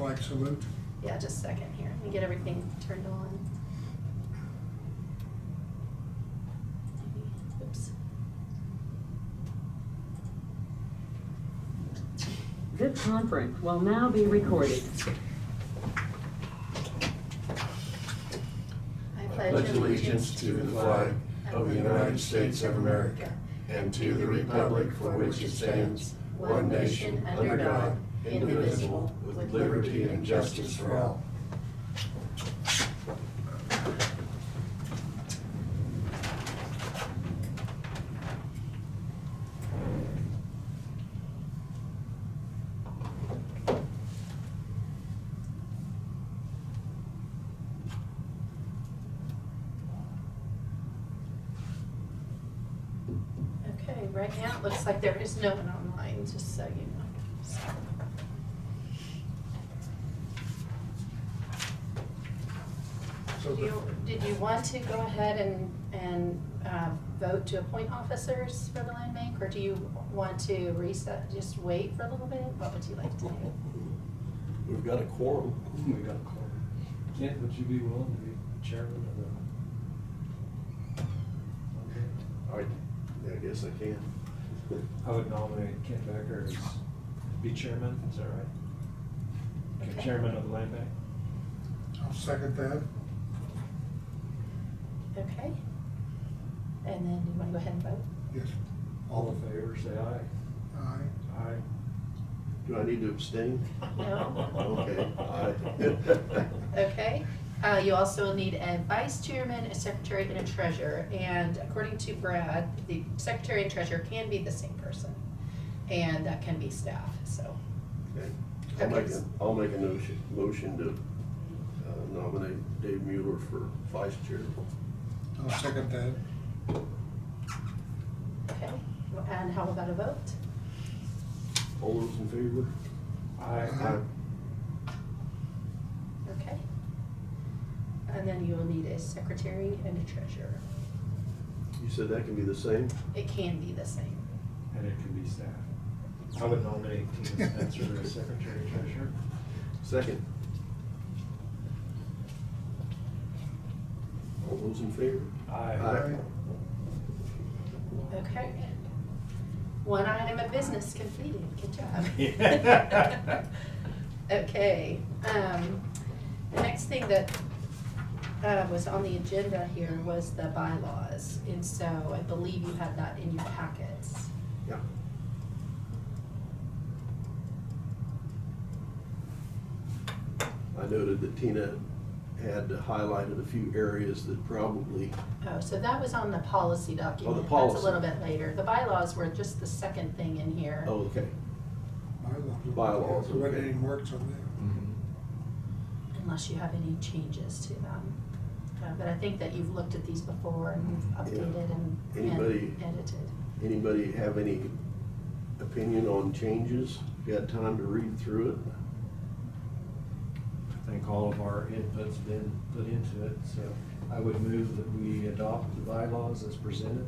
flag salute. Yeah, just a second here. Let me get everything turned on. Oops. This conference will now be recorded. I Pledge allegiance to the flag of the United States of America and to the republic for which it stands, one nation, under God, indivisible, with liberty and justice for all. Okay, right now it looks like there is no one online, just so you know. So. Did you want to go ahead and vote to appoint officers for the land bank, or do you want to reset, just wait for a little bit? What would you like to do? We've got a quorum. We got a quorum. Kent, would you be willing to be chairman of the? Okay. I guess I can. I would nominate Kent Becker as be chairman, is that right? Okay. Chairman of the land bank. I'll second that. Okay. And then you want to go ahead and vote? Yes. All in favor, say aye. Aye. Aye. Do I need to abstain? No? Okay. Aye. Okay. You also need a vice chairman, a secretary, and a treasurer. And according to Brad, the secretary and treasurer can be the same person. And that can be staff, so. Okay. Okay. I'll make a motion to nominate Dave Mueller for vice chair. I'll second that. Okay. And how about a vote? All those in favor? Aye. Okay. And then you will need a secretary and a treasurer. You said that can be the same? It can be the same. And it can be staff. I would nominate Tina Spencer as secretary treasurer. Second. All those in favor? Aye. Okay. One item of business completed. Good job. Okay. The next thing that was on the agenda here was the bylaws, and so I believe you have that in your packets. Yeah. I noted that Tina had highlighted a few areas that probably, Oh, so that was on the policy document. That's policy. a little bit later. The bylaws were just the second thing in here. oh, okay. Bylaws, There wasn't okay. any works on that. Unless you have any changes to them. But I think that you've looked at these before and you've updated and edited. Anybody have any opinion on changes? You had time to read through it? I think all of our input's been put into it, so I would move that we adopt the bylaws as presented.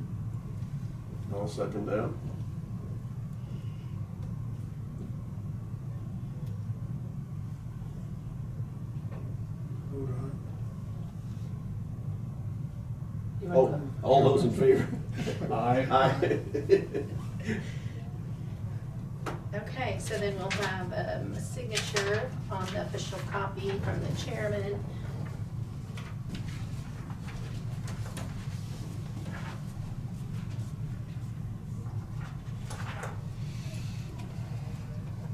I'll second that. Vote on You wanna Oh, vote? all those in favor? Aye. Aye. Okay, so then we'll have a signature on the official copy from the chairman.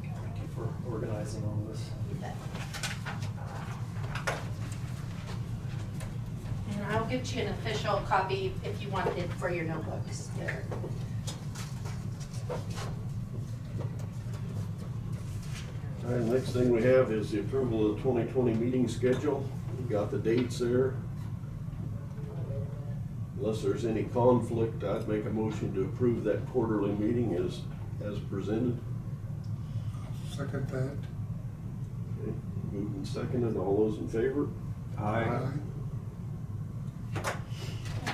Thank you for organizing all this. And I'll get you an official copy if you want it for your notebooks there. All right, next thing we have is the approval of the 2020 meeting schedule. We've got the dates there. Unless there's any conflict, I'd make a motion to approve that quarterly meeting as presented. Second that. Okay, moved and seconded. All those in favor?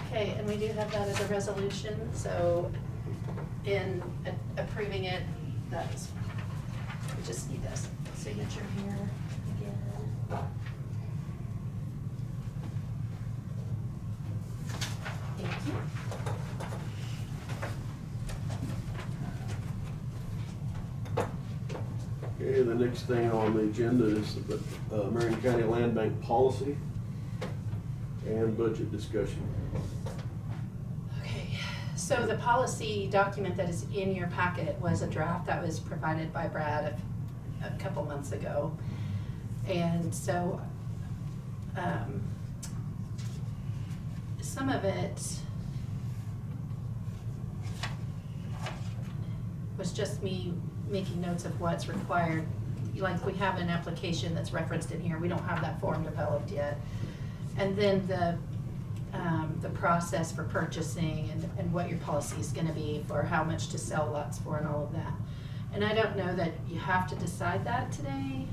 Okay, and we do have that as a resolution, so in approving it, that's, we just need this signature here. the next thing on the agenda is the Marion County Land Bank policy and budget discussion. Okay, so the policy document that is in your packet was a draft that was provided by Brad a couple months ago. And so, some of it was just me making notes of what's required. Like, we have an application that's referenced in here, we don't have that form developed yet. And then the process for purchasing and what your policy is gonna be for how much to sell lots for and all of that. And I don't know that you have to decide that today.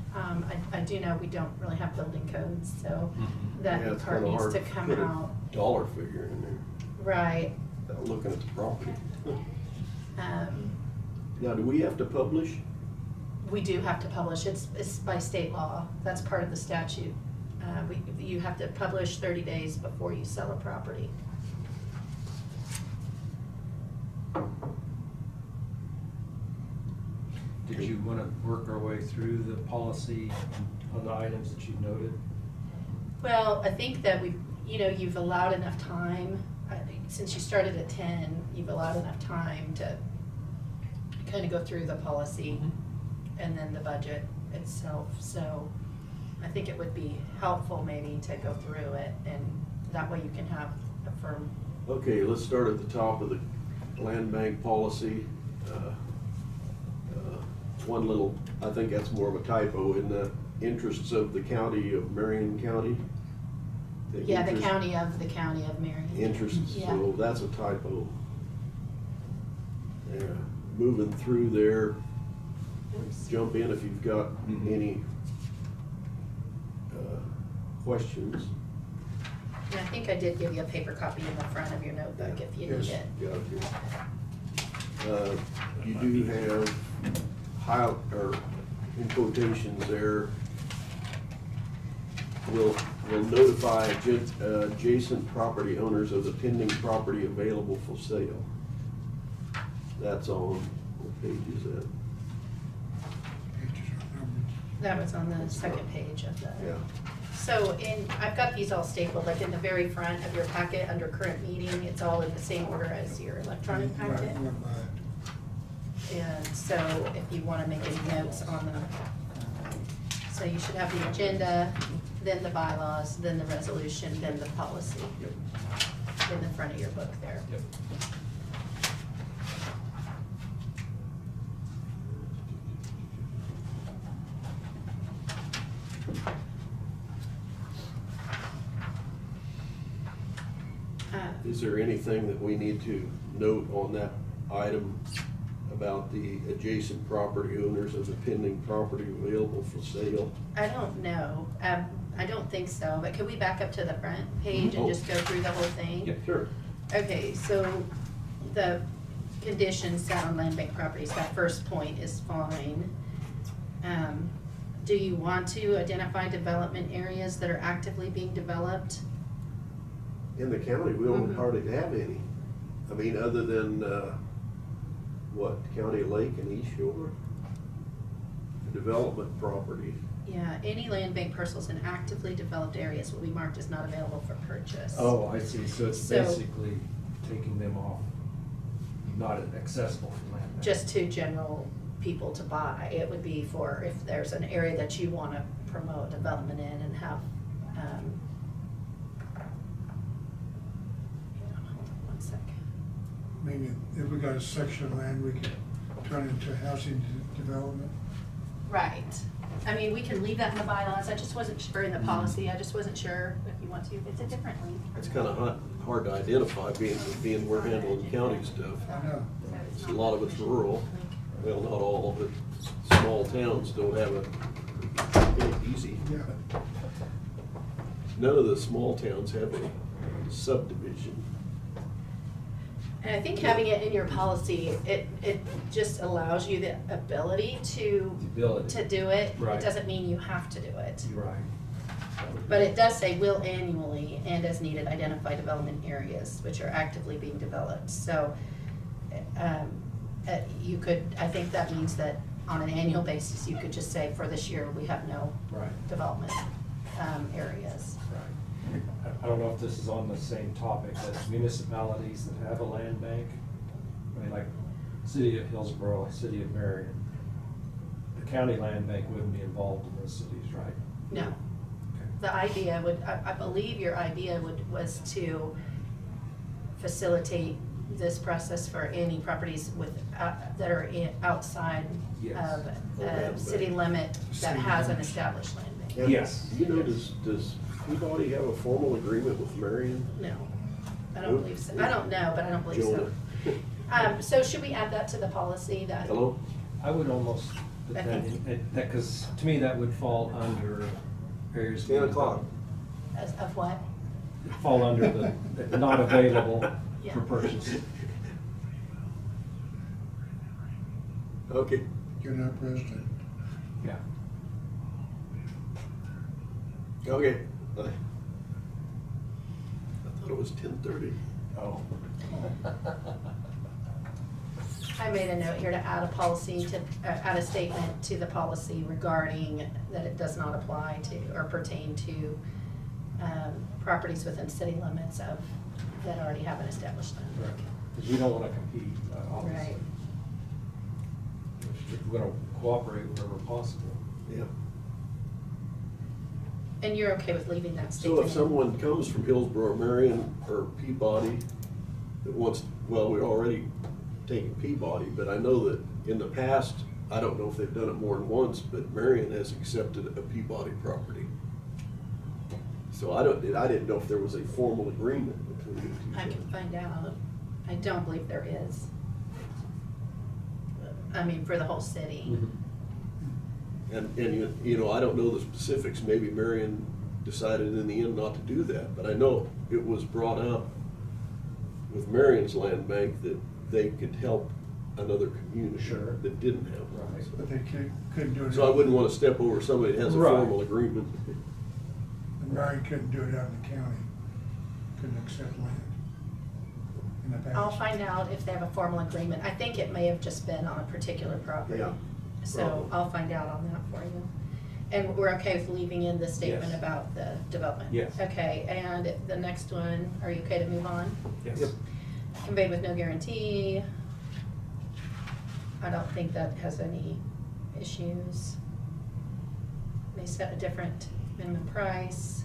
I do know we don't really have building codes, so Yeah, that it's part kinda needs hard to to come put a out. dollar figure in there Right. without looking at the property. Um, Now, do we have to publish? We do have to publish, it's by state law, that's part of the statute. You have to publish 30 days before you sell a property. Did you want to work our way through the policy on the items that you noted? Well, I think that you've allowed enough time, since you started at 10, you've allowed enough time to kind of go through the policy and then the budget itself. So I think it would be helpful maybe to go through it, and that way you can have a firm. Okay, let's start at the top of the land bank policy. One little, I think that's more of a typo in the interests of the county of Marion County. Yeah, the county of Marion. Interests, Yeah. so that's a typo. Yeah, moving through there, Oops. jump in if you've got any questions. And I think I did give you a paper copy in the front of your notebook if you need Yes. it. Got it. You do have or in quotations there, will notify adjacent property owners of the pending property available for sale. That's on, what page is that? Pages are numbered. That was on the second page of the. Yeah. So I've got these all stapled, like in the very front of your packet, under current meeting, it's all in the same order as your electronic Right, packet. went by it. And so if you wanna make any notes on them, so you should have the agenda, then the bylaws, then the resolution, then the policy. In the front of your book there. Yep. Is there anything that we need to note on that item about the adjacent property owners of the pending property available for sale? I don't know, I don't think so, but could we back up to the front page and Oh. just go through the whole thing? Yep. Sure. Okay, so the conditions set on land bank properties, that first point is fine. Do you want to identify development areas that are actively being developed? In the county, we don't Mhm. hardly have any. I mean, other than, County Lake and East Shore? Development property. Yeah, any land bank parcels in actively developed areas will be marked as not available for purchase. Oh, I see, so it's So- basically taking them off, not accessible for land. Just to general people to buy, it would be for if there's an area that you wanna promote development in and have, hold on one second. I mean, if we got a section of land, we could turn into housing development. Right, I mean, we can leave that in the bylaws, I just wasn't sure in the policy, I just wasn't sure if you want to, it's a different link. It's kinda hard to identify, being we're handling county stuff. I know. A lot of it's rural. Well, not all, but small towns don't have it easy. Yeah. None of the small towns have a subdivision. And I think having it in your policy, it just allows you the ability to The ability. to do it. Right. It doesn't mean you have to do it. You're right. But it does say will annually and as needed identify development areas which are actively being developed. So, you could, I think that means that on an annual basis, you could just say, for this year, we have no Right. development areas. Right. I don't know if this is on the same topic, but municipalities that have a land bank, I mean, like City of Hillsborough, City of Marion, the county land bank wouldn't be involved in those cities, right? No. Okay. The idea would, I believe your idea was to facilitate this process for any properties with, that are outside Yes. of A land a city bank. limit that City has an limit. established land bank. And Yes. You know, does Peabody have a formal agreement with Marion? No, I don't believe so. I don't know, but I don't believe so. Jonah? So should we add that to the policy that? Hello? I would almost put I that think- in, that, because to me, that would fall under areas. 10 o'clock. Of what? Fall under the not available Yeah. for purchase. Okay. You're not president. Yeah. Okay. I thought it was 10:30. Oh. I made a note here to add a policy to, add a statement to the policy regarding that it does not apply to or pertain to properties within city limits of, that already have an established land Right. bank. Because we don't want to compete, obviously. Right. We're going to cooperate wherever possible. Yeah. And you're okay with leaving that So statement? if someone comes from Hillsborough, Marion, or Peabody that wants, well, we're already taking Peabody, but I know that in the past, I don't know if they've done it more than once, but Marion has accepted a Peabody property. So I didn't know if there was a formal agreement between the two. I can find out. I don't believe there is. I mean, for the whole city. And you know, I don't know the specifics, maybe Marion decided in the end not to do that, but I know it was brought up with Marion's land bank that they could help another community Sure. that didn't have one. Right. But they couldn't do it. So I wouldn't want to step over somebody that has a Right. formal agreement. And Marion couldn't do it out in the county. Couldn't accept land in the past. I'll find out if they have a formal agreement. I think it may have just been on a particular property. Yeah. So Probably. I'll find out on that for you. And we're okay with leaving in the statement Yes. about the development? Yes. Okay, and the next one, are you okay to move on? Yes. Yep. Conveyed with no guarantee. I don't think that has any issues. May set a different minimum price.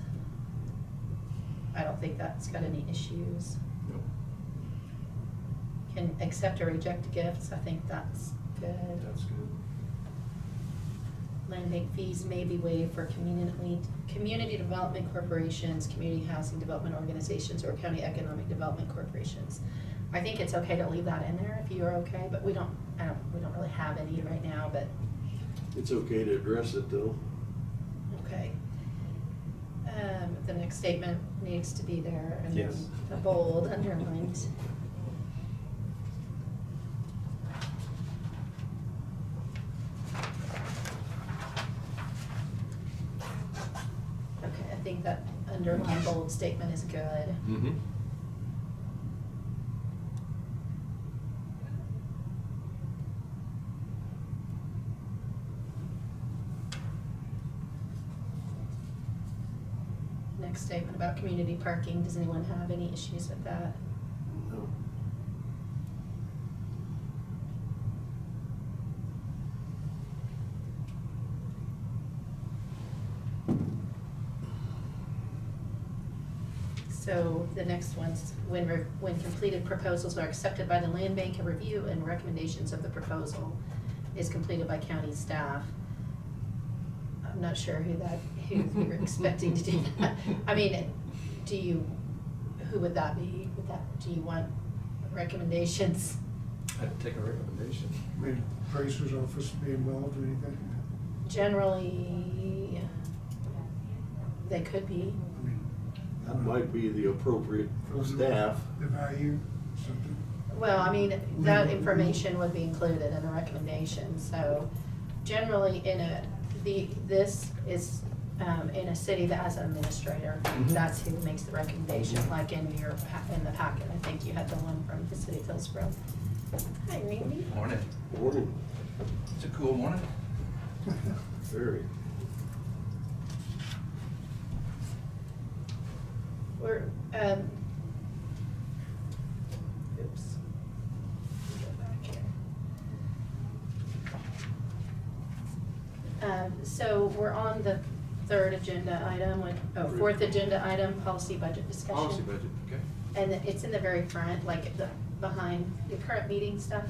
I don't think that's got any issues. Nope. Can accept or reject gifts, I think that's good. That's good. Land bank fees may be waived for community development corporations, community housing development organizations, or county economic development corporations. I think it's okay to leave that in there if you're okay, but we don't really have any right now, but, It's okay to address it though. okay. The next statement needs to be there, and then Yes. the bold, underlined. Okay, I think that underlined bold statement is good. Mm-hmm. Next statement about community parking, does anyone have any issues with that? No. So the next one's, when completed proposals are accepted by the land bank, a review and recommendations of the proposal is completed by county staff. I'm not sure who you're expecting to do that. I mean, who would that be? Do you want recommendations? I'd take a recommendation. I mean, appraiser's office be involved or anything? Generally, they could be. I mean, That might be the appropriate staff. The value, something. Well, I mean, that information would be included in the recommendation, so generally this is, in a city that has an administrator, Mhm. that's who makes the recommendation, like in the packet, I think you had the one from the city of Hillsborough. Hi, Randy. Morning. Morning. It's a cool morning. Very. We're, oops. Go back here. So we're on the third agenda item, fourth agenda item, policy budget discussion. Policy budget, okay. And it's in the very front, like behind the current meeting stuff.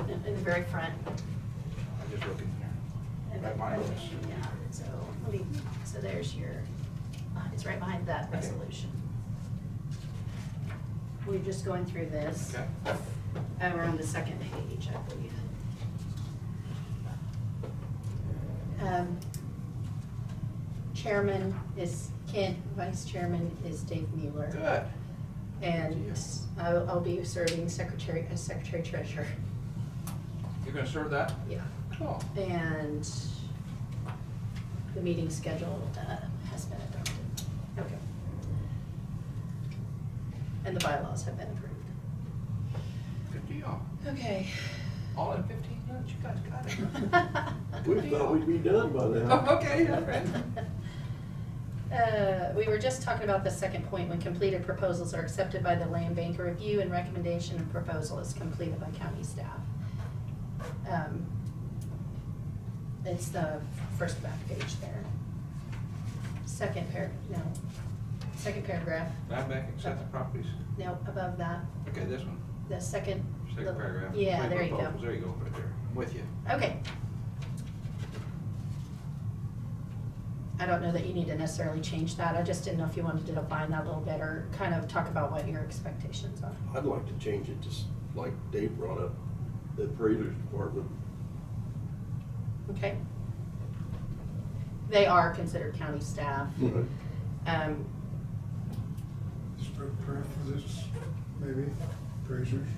In the very front. I'm just looking here. And Right behind this. Yeah, so there's your, it's right behind that Okay. resolution. We're just going through this. Okay. We're on the second page, I believe. Chairman is Kent, vice chairman is Dave Mueller. Good. And Yes. I'll be serving secretary treasurer. You're gonna serve that? Yeah. Cool. And the meeting schedule has been adopted. Okay. And the bylaws have been approved. Good deal. Okay. All in 15 minutes, you guys got it. We thought we'd be done by now. Oh, okay, all right. We were just talking about the second point, when completed proposals are accepted by the land bank, a review and recommendation of proposal is completed by county staff. It's the first back page there. Second paragraph. Land bank accept the properties. No, above that, Okay, this one, the second. second paragraph. Yeah, Complete there you go. proposals. There you go, right there. I'm with you. Okay. I don't know that you need to necessarily change that. I just didn't know if you wanted to define that a little bit or kind of talk about what your expectations are. I'd like to change it, just like Dave brought up, the appraisers department. Okay? They are considered county staff. Right. Spoke prayer for this, maybe, appraisers.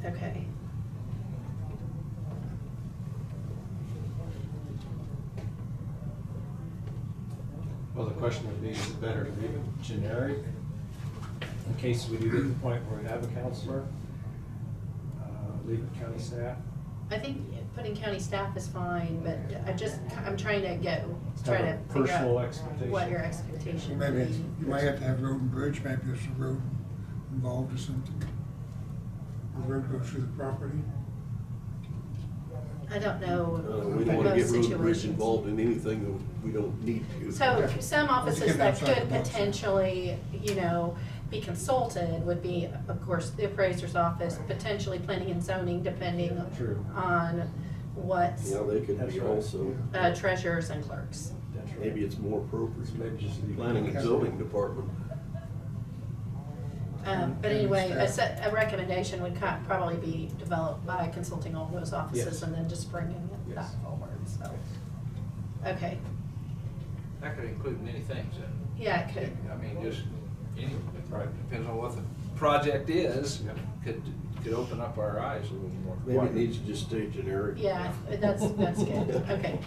Okay. Well, the question would be, is it better to leave it generic in case we do get to the point where we have a counselor? Leave it county staff? I think putting county staff is fine, but I'm trying to Have figure a personal out expectation. what your expectation Maybe is. you might have to have road and bridge, maybe there's a road involved or something. The road goes through the property. I don't know. We don't wanna those get road and bridge situations. involved in anything that we don't need to. So some offices get that outside the could box. potentially, be consulted would be, of course, the appraiser's office, potentially planning and zoning, depending True. on what Yeah, they could That's be right. also, treasurers and clerks. That's right. maybe it's more appropriate. So maybe just leave it. Planning and zoning department. But anyway, a recommendation would probably be developed by consulting all those offices Yes. and then just bringing it back Yes. forward, so. Okay, That could include many things. yeah, it could. I mean, just any, Right. depends on what the project is, Yep. could open up our eyes a little more. Maybe it needs to just stay generic. Yeah, that's good, okay.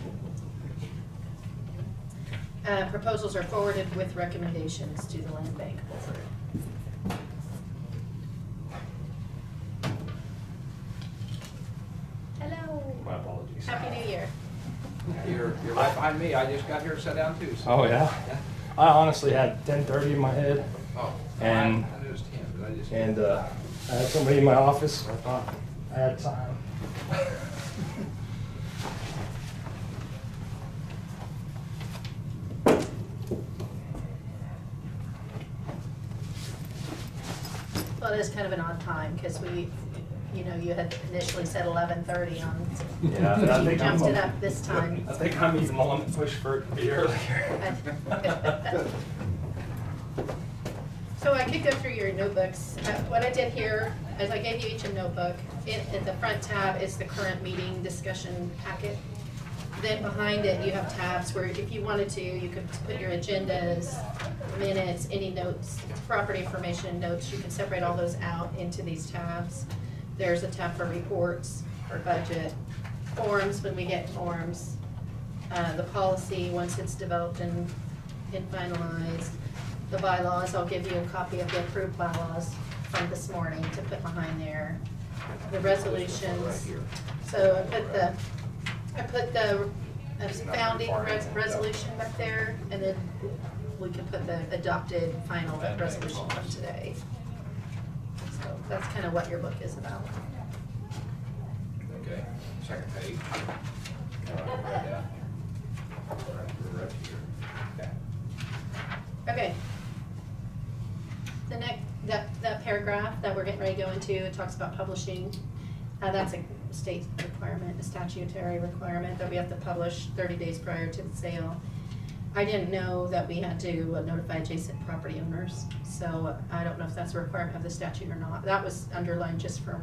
Proposals are forwarded with recommendations to the land bank board. Hello. My apologies. Happy New Year. You're right behind me, I just got here and sat down too. so- Oh, yeah? I honestly had 10:30 in my head, Oh, And- I knew it was 10, but I just. and I had somebody in my office, so I thought I had time. Well, it is kind of an odd time, because you had initially said 11:30 on. Yeah, and I You think I'm- jumped it up this time. I think I'm even the one that pushed for it to be earlier. So I could go through your notebooks. What I did here is I gave you each a notebook. At the front tab is the current meeting discussion packet. Then behind it, you have tabs where if you wanted to, you could put your agendas, minutes, any notes, property information notes. You can separate all those out into these tabs. There's a tab for reports, for budget, forms when we get forms, the policy once it's developed and finalized. The bylaws, I'll give you a copy of the approved bylaws from this morning to put behind there. the Right resolutions. here. So I put the founding resolution back there, and then we can put the adopted final resolution from today. So that's kind of what your book is about. Okay, second page. Yeah. Right here. Okay. Okay. The next, that paragraph that we're getting ready to go into, it talks about publishing. That's a state requirement, a statutory requirement that we have to publish 30 days prior to the sale. I didn't know that we had to notify adjacent property owners, so I don't know if that's a requirement of the statute or not. That was underlined just for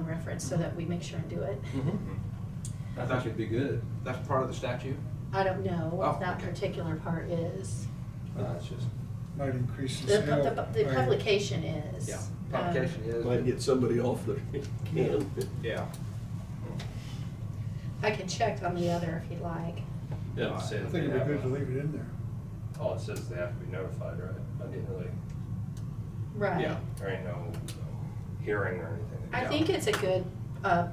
reference, so that we make sure and do it. I think it'd be good. That's part of the statute? I don't know Oh, what that okay. particular part is. It's just, Might increase the The sale. the by- publication is. Yeah, um, publication is. Might get somebody off the can. Yeah. I can check on the other if you'd like. Yeah, I think it'd be good to leave it in there. All it says they have to be notified, right? I didn't really, Right. Yeah. there ain't no hearing or anything. I think it's a good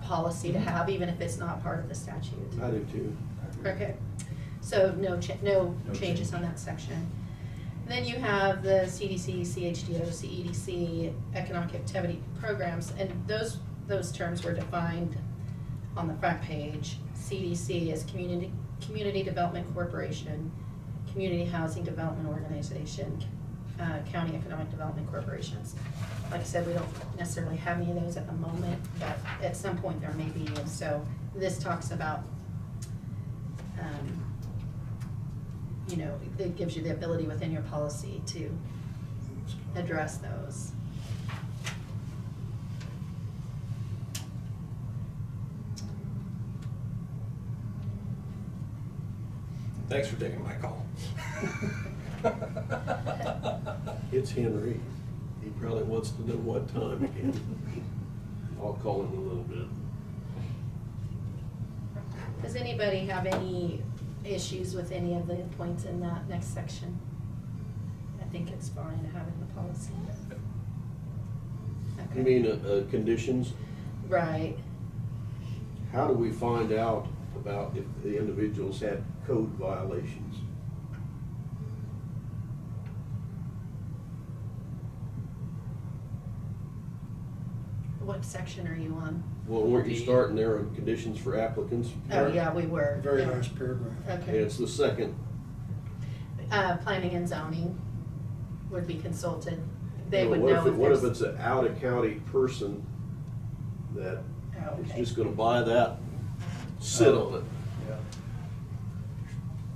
policy to have, even if it's not part of the statute. I do too. Okay, so no No changes change. on that section. Then you have the CDC, CHDO, CEDC, economic activity programs, and those terms were defined on the front page. CDC is Community Development Corporation, Community Housing Development Organization, County Economic Development Corporations. Like I said, we don't necessarily have any of those at the moment, but at some point there may be, and so this talks about, you know, it gives you the ability within your policy to address those. Thanks for taking my call. It's Henry. He probably wants to know what time again. I'll call him in a little bit. Does anybody have any issues with any of the points in that next section? I think it's fine having the policy. You Okay. mean conditions? Right. How do we find out about if the individuals had code violations? What section are you on? Well, weren't you starting there on conditions for applicants? Oh, yeah, we were. Very yeah. last paragraph. And Okay. it's the second. Planning and zoning would be consulted. They Well, would what know if if what if there's. it's an out-of-county person that Oh, is okay. just gonna buy that, sit on it?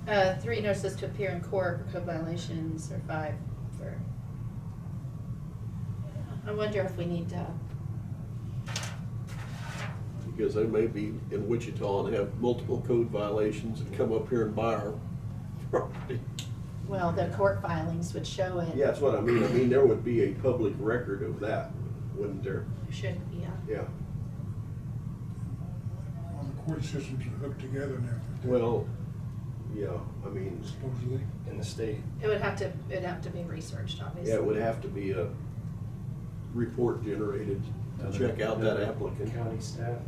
yeah. 3 notices to appear in court for code violations, or 5 for. I wonder if we need to. Because they may be in Wichita and have multiple code violations and come up here and buy our property. Well, the court filings would show it. Yeah, that's what I mean. I mean, there would be a public record of that, wouldn't there? Should, yeah. Yeah. All the court systems are hooked together now. Well, yeah, I mean, Supposedly. In the state. It'd have to be researched, obviously. yeah, it would have to be a report generated to check out that applicant. County staff.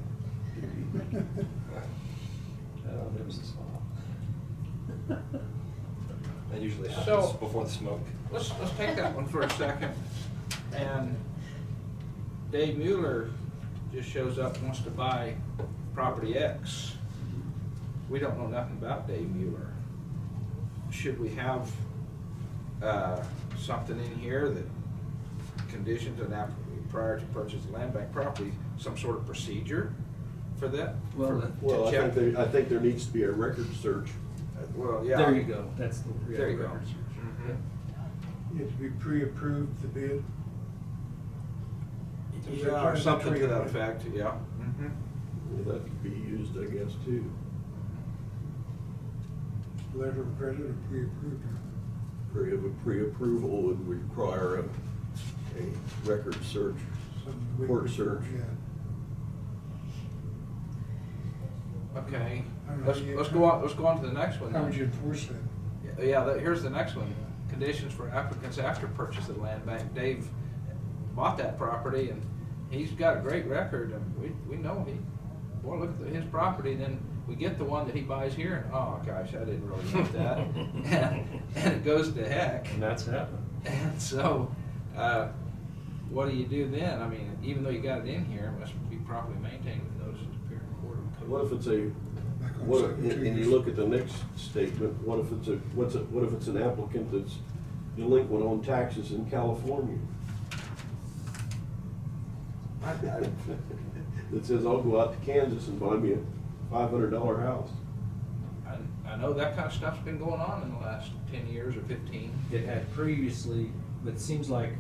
There's a spot. That usually So- happens before the smoke. Let's take that one for a second. And Dave Mueller just shows up and wants to buy property X. We don't know nothing about Dave Mueller. Should we have something in here that conditions and prior to purchase of land bank property, some sort of procedure for that? Well, For- to Well, check? I think there needs to be a record search. Well, yeah. There you go, that's the. There you go. Mhm. You have to be pre-approved the bid. Yeah, or something to that effect, yeah. Mhm. Well, that could be used, I guess, too. Letter of credit or pre-approved. Pre-approval would require a record search, Something we court could- search. Yeah. Okay, I don't know, let's go on to the next one. How then. would you enforce that? Yeah, here's the next one. Conditions for applicants after purchase of the land bank. Dave bought that property and he's got a great record, and we know boy, look at his property, then we get the one that he buys here, and oh gosh, I didn't really want that. and it goes to heck. And that's happened. And so, what do you do then? I mean, even though you got it in here, it must be properly maintained with notices to appear in court. What if it's and you look at the next statement, what if it's an applicant that's delinquent on taxes in California? That says, I'll go out to Kansas and buy me a $500 house. I know that kind of stuff's been going on in the last 10 years or 15. It had previously, but it seems like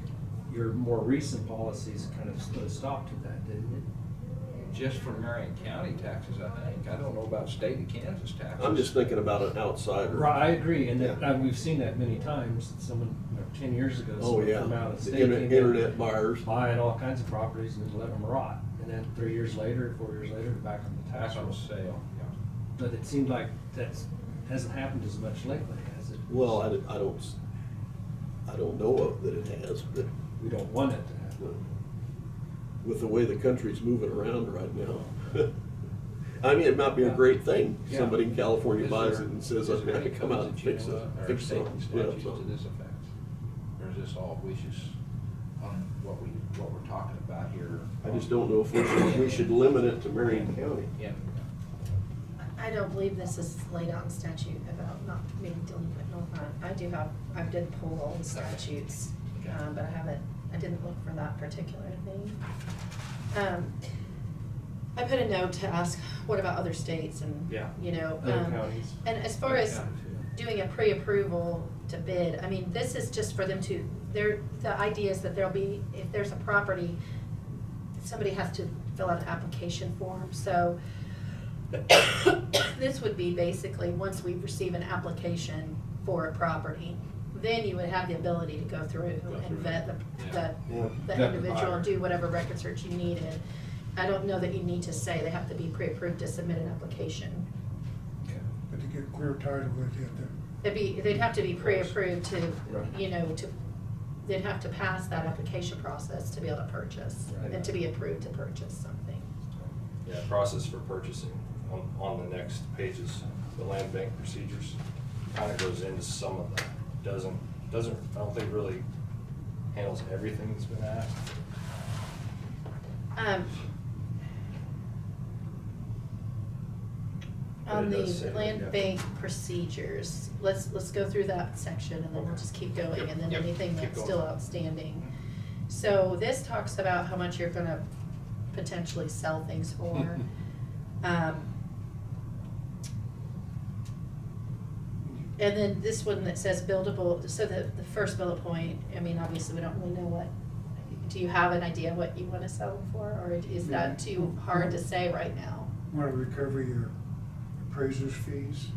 your more recent policies kind of put a stop to that, didn't it? Just for Marion County taxes, I think. I don't know about state of Kansas taxes. I'm just thinking about an outsider. Right, I agree, and that, Yeah. we've seen that many times. Someone, 10 years ago, Oh, someone yeah, from out of the state came in, internet buyers. buying all kinds of properties and then letting them rot. And then 3 years later, 4 years later, they're back on the tax That's what I'm roll. saying. But it seemed like that hasn't happened as much lately, has it? Well, I don't know of that it has, but We don't want it to happen. with the way the country's moving around right now. I mean, it might be a great thing. Yeah. Somebody in California Is buys there- it and says, is I'm there gonna any come out codes and that you fix know it, of, or fix state something. statutes to this effect? Or is this all wishes on what we're talking about here? I just don't know if we should limit it to Marion County. Yeah. I don't believe this is laid out in statute about not being delinquent, I did pull all the statutes, but I didn't look for that particular thing. I put a note to ask, what about other states and, Yeah. um, Other counties. and as far as doing a pre-approval to bid, I mean, this is just for them to, the idea is that there'll be, if there's a property, somebody has to fill out an application form, so this would be basically, once we receive an application for a property, then you would have the ability to go through and vet the Yeah. the individual and do whatever record search you needed. I don't know that you need to say they have to be pre-approved to submit an application. But to get clear title, They'd have to be pre-approved to, Right. they'd have to pass that application process to be able to purchase, Right. and to be approved to purchase something. Yeah, process for purchasing on the next pages, the land bank procedures, kind of goes into some of that. Doesn't, I don't think really handles everything that's been asked. On But it the does say that, land yeah. bank procedures, let's go through that section and then we'll just keep going, Yep, and then yep, anything keep that's going. still outstanding. So this talks about how much you're gonna potentially sell things for. And then this one that says buildable, so the first bullet point, I mean, obviously, we don't really know what, do you have an idea what you wanna sell them for, or is that too hard to say right now? Want to recover your appraiser's fees?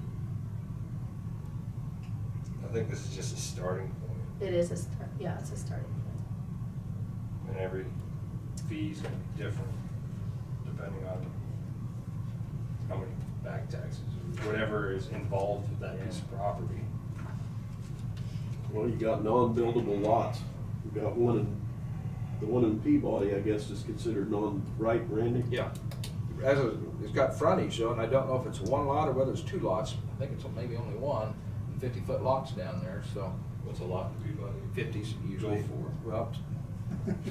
I think this is just a starting point, It is a start, yeah, it's a starting point. and every fee's gonna be different, depending on how many back taxes, or whatever is involved with that piece of property. Well, you got non-buildable lots. You got the one in Peabody, I guess, is considered right, Randy? Yeah. It's got frontage, so, and I don't know if it's one lot or whether it's two lots. I think it's maybe only one, 50-foot lots down there, so. What's a lot to be about? 50s usually. Go for.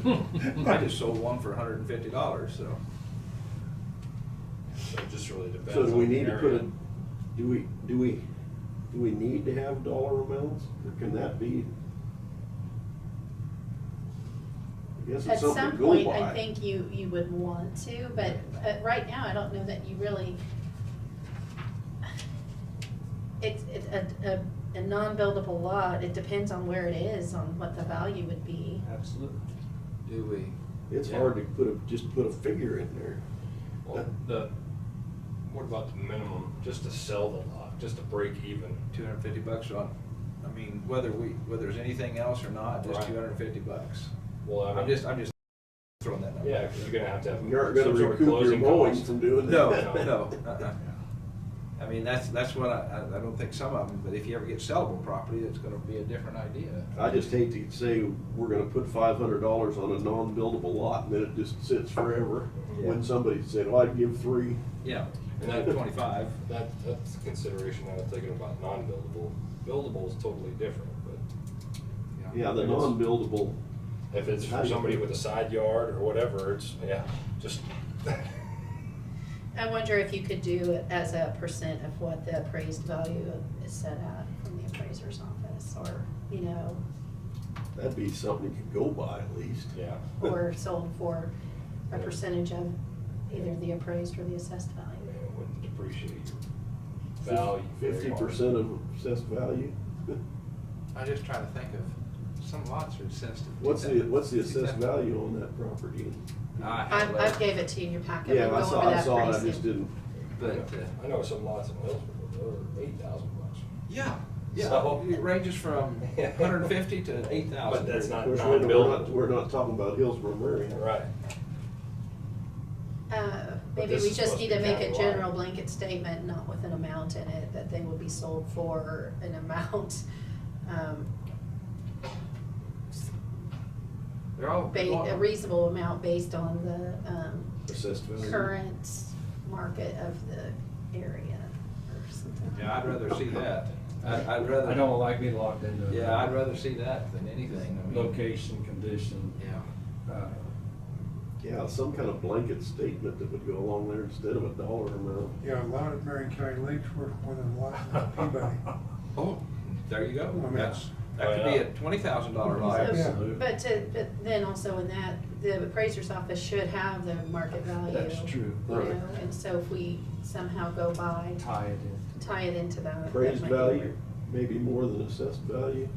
Well, I just sold one for $150, so. So it just really depends So do we on the need to put area. do we need to have dollar amounts, or can that be? I guess At it's something some to go point, by. I think you would want to, but right now, I don't know that you really. It's a non-buildable lot, it depends on where it is, on what the value would be. Absolutely. Do we? It's Yeah. hard to just put a figure in there. Well, what about the minimum, just to sell the lot, just to break even? $250 on, I mean, whether there's anything else or not, just Right. $250. Well, I'm just throwing that number. Yeah, because you're gonna have to have You aren't gonna some sort of recoup your closing mowing cost. from doing No, that. no. I mean, that's what I don't think some of them, but if you ever get sellable property, it's gonna be a different idea. I just hate to say we're gonna put $500 on a non-buildable lot and then it just sits forever. When somebody said, well, I'd give $3. Yeah, And and that- 25. That's a consideration I was thinking about non-buildable. Buildable is totally different, but Yeah, the non-buildable, if it's How for do you- somebody with a side yard or whatever, it's, yeah, just. I wonder if you could do it as a percent of what the appraised value is set at from the appraiser's office, or, you know, that'd be something you could go by at least. Yeah. or sold for a percentage of either the appraised or the assessed I value. mean, it wouldn't depreciate your value. very hard. 50% of assessed value? I'm just trying to think of, some lots are assessed. at What's the assessed 2,000. value on that property? I gave it to you in your packet. Yeah, We'll I go saw, over I that saw it, I pretty just soon. didn't. But, I know some lots in Hillsborough, they're $8,000. yeah, So- it ranges from 150 to 8,000. But that's Of not course, non-buildable. we're not talking about Hillsborough, Marion. Right. Maybe this we is just supposed need to to be make a countywide. general blanket statement, not with an amount in it, that they will be sold for an amount, They're all. a reasonable amount based on the, Assessed value. current market of the area or something. Yeah, I'd rather see that. I'd rather. I don't like being locked into. Yeah, I'd rather see that than anything. I mean, Location, condition. Yeah. Yeah, some kind of blanket statement that would go along there instead of a dollar amount. Yeah, a lot of Marion County Lakes worth more than a lot of Peabody. Oh, there you go. I mean- That could be a $20,000 lot. Absolutely. But then also in that, the appraiser's office should have the market value. That's true. You Right. know, and so if we somehow go by, Tie it in. tie it into that. that Appraised might be value, where- maybe more than assessed value.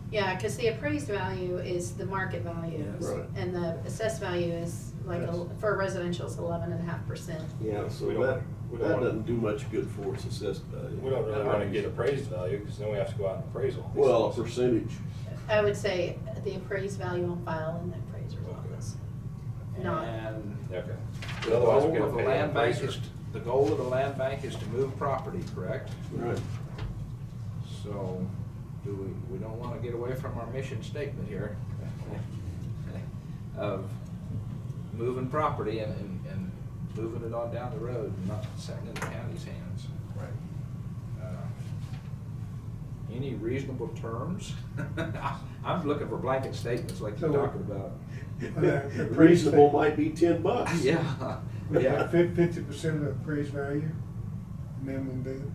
Yeah, cause the appraised value is the market value. Yes. Right. And the assessed value is like, Yes. for residential, it's 11.5%. Yeah, so We don't- that we don't want- doesn't do much good for us, assessed value. We don't really want to get appraised value, because then we have to go out and appraise all these Well, a things. percentage. I would say the appraised value on file in the appraiser's Okay. office. Not, And Okay. the Otherwise, we're goal gonna of the pay the land bank appraiser. the goal of the land bank is to move property, correct? Right. So, we don't wanna get away from our mission statement here of moving property and moving it on down the road and not setting in the county's hands. Right. Any reasonable terms? I'm looking for blanket statements like you're talking about. Reasonable might be $10. Yeah, But yeah. 50% of the appraised value, minimum bid.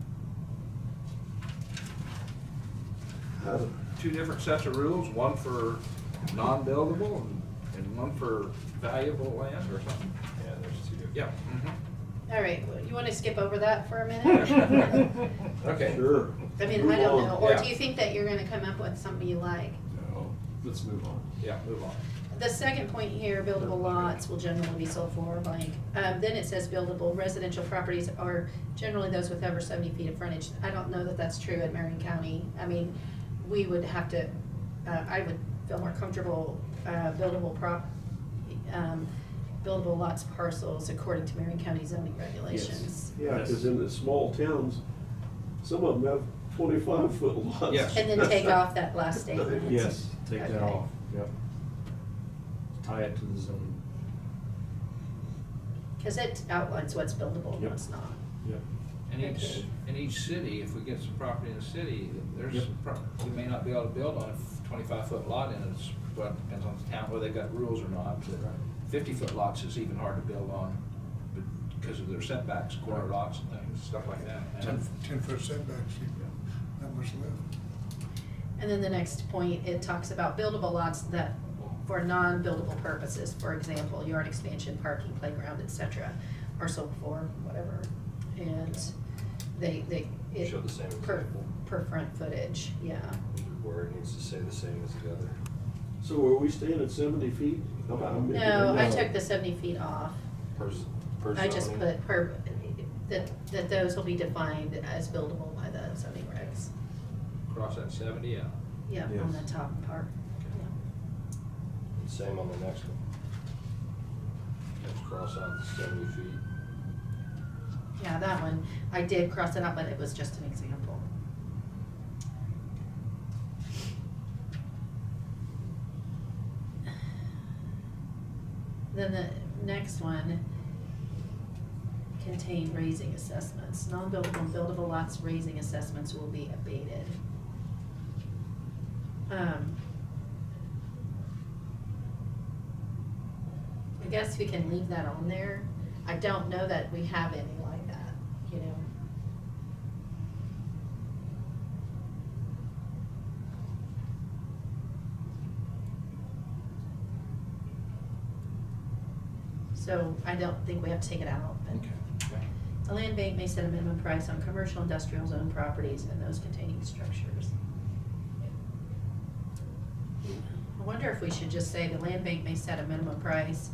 Two different sets of rules, one for non-buildable and one for valuable land or something. Yeah, there's two different. Yeah. all right, you wanna skip over that for a minute? Okay. Sure. I mean, Move I don't on. know, or Yeah. do you think that you're gonna come up with something you like? No, let's move on. Yeah, move on. The second point here, buildable lots will generally be sold for blank. Then it says buildable residential properties are generally those with over 70 feet of frontage. I don't know that that's true in Marion County. I mean, we would have to, I would feel more comfortable, buildable lots parcels according to Marion County zoning regulations. Yeah, because in the small towns, some of them have 25-foot lots. Yes. And then take off that last statement. Yes, take that Okay. off, yep. Tie it to the zone. Cause it outlines what's buildable and Yep. what's not. Yep. In each city, if we get some property in a city, there's, Yep. we may not be able to build on a 25-foot lot and it's, well, it depends on the town, whether they've got rules or not. But 50-foot lots is even hard to build on because of their setbacks, corner lots and things, stuff like that. And 10-foot setbacks, you got that much left. And then the next point, it talks about buildable lots that, for non-buildable purposes, for example, yard expansion, parking, playground, et cetera, are sold for, whatever. And it Show the same per, example. per front footage, yeah. Where it needs to say the same as the other. So are we staying at 70 feet? No, I took the 70 feet off. Per I just zoning. put that those will be defined as buildable by the zoning regs. cross that 70, yeah. Yeah, on Yes. the top part. Same on the next one. Let's cross out the 70 feet. Yeah, that one, I did cross it out, but it was just an example. Then the next one, contain raising assessments. Non-buildable and buildable lots raising assessments will be abated. I guess we can leave that on there. I don't know that we have any like that, you know. So I don't think we have to take it out, but. A land bank may set a minimum price on commercial industrial zone properties and those containing structures. I wonder if we should just say the land bank may set a minimum price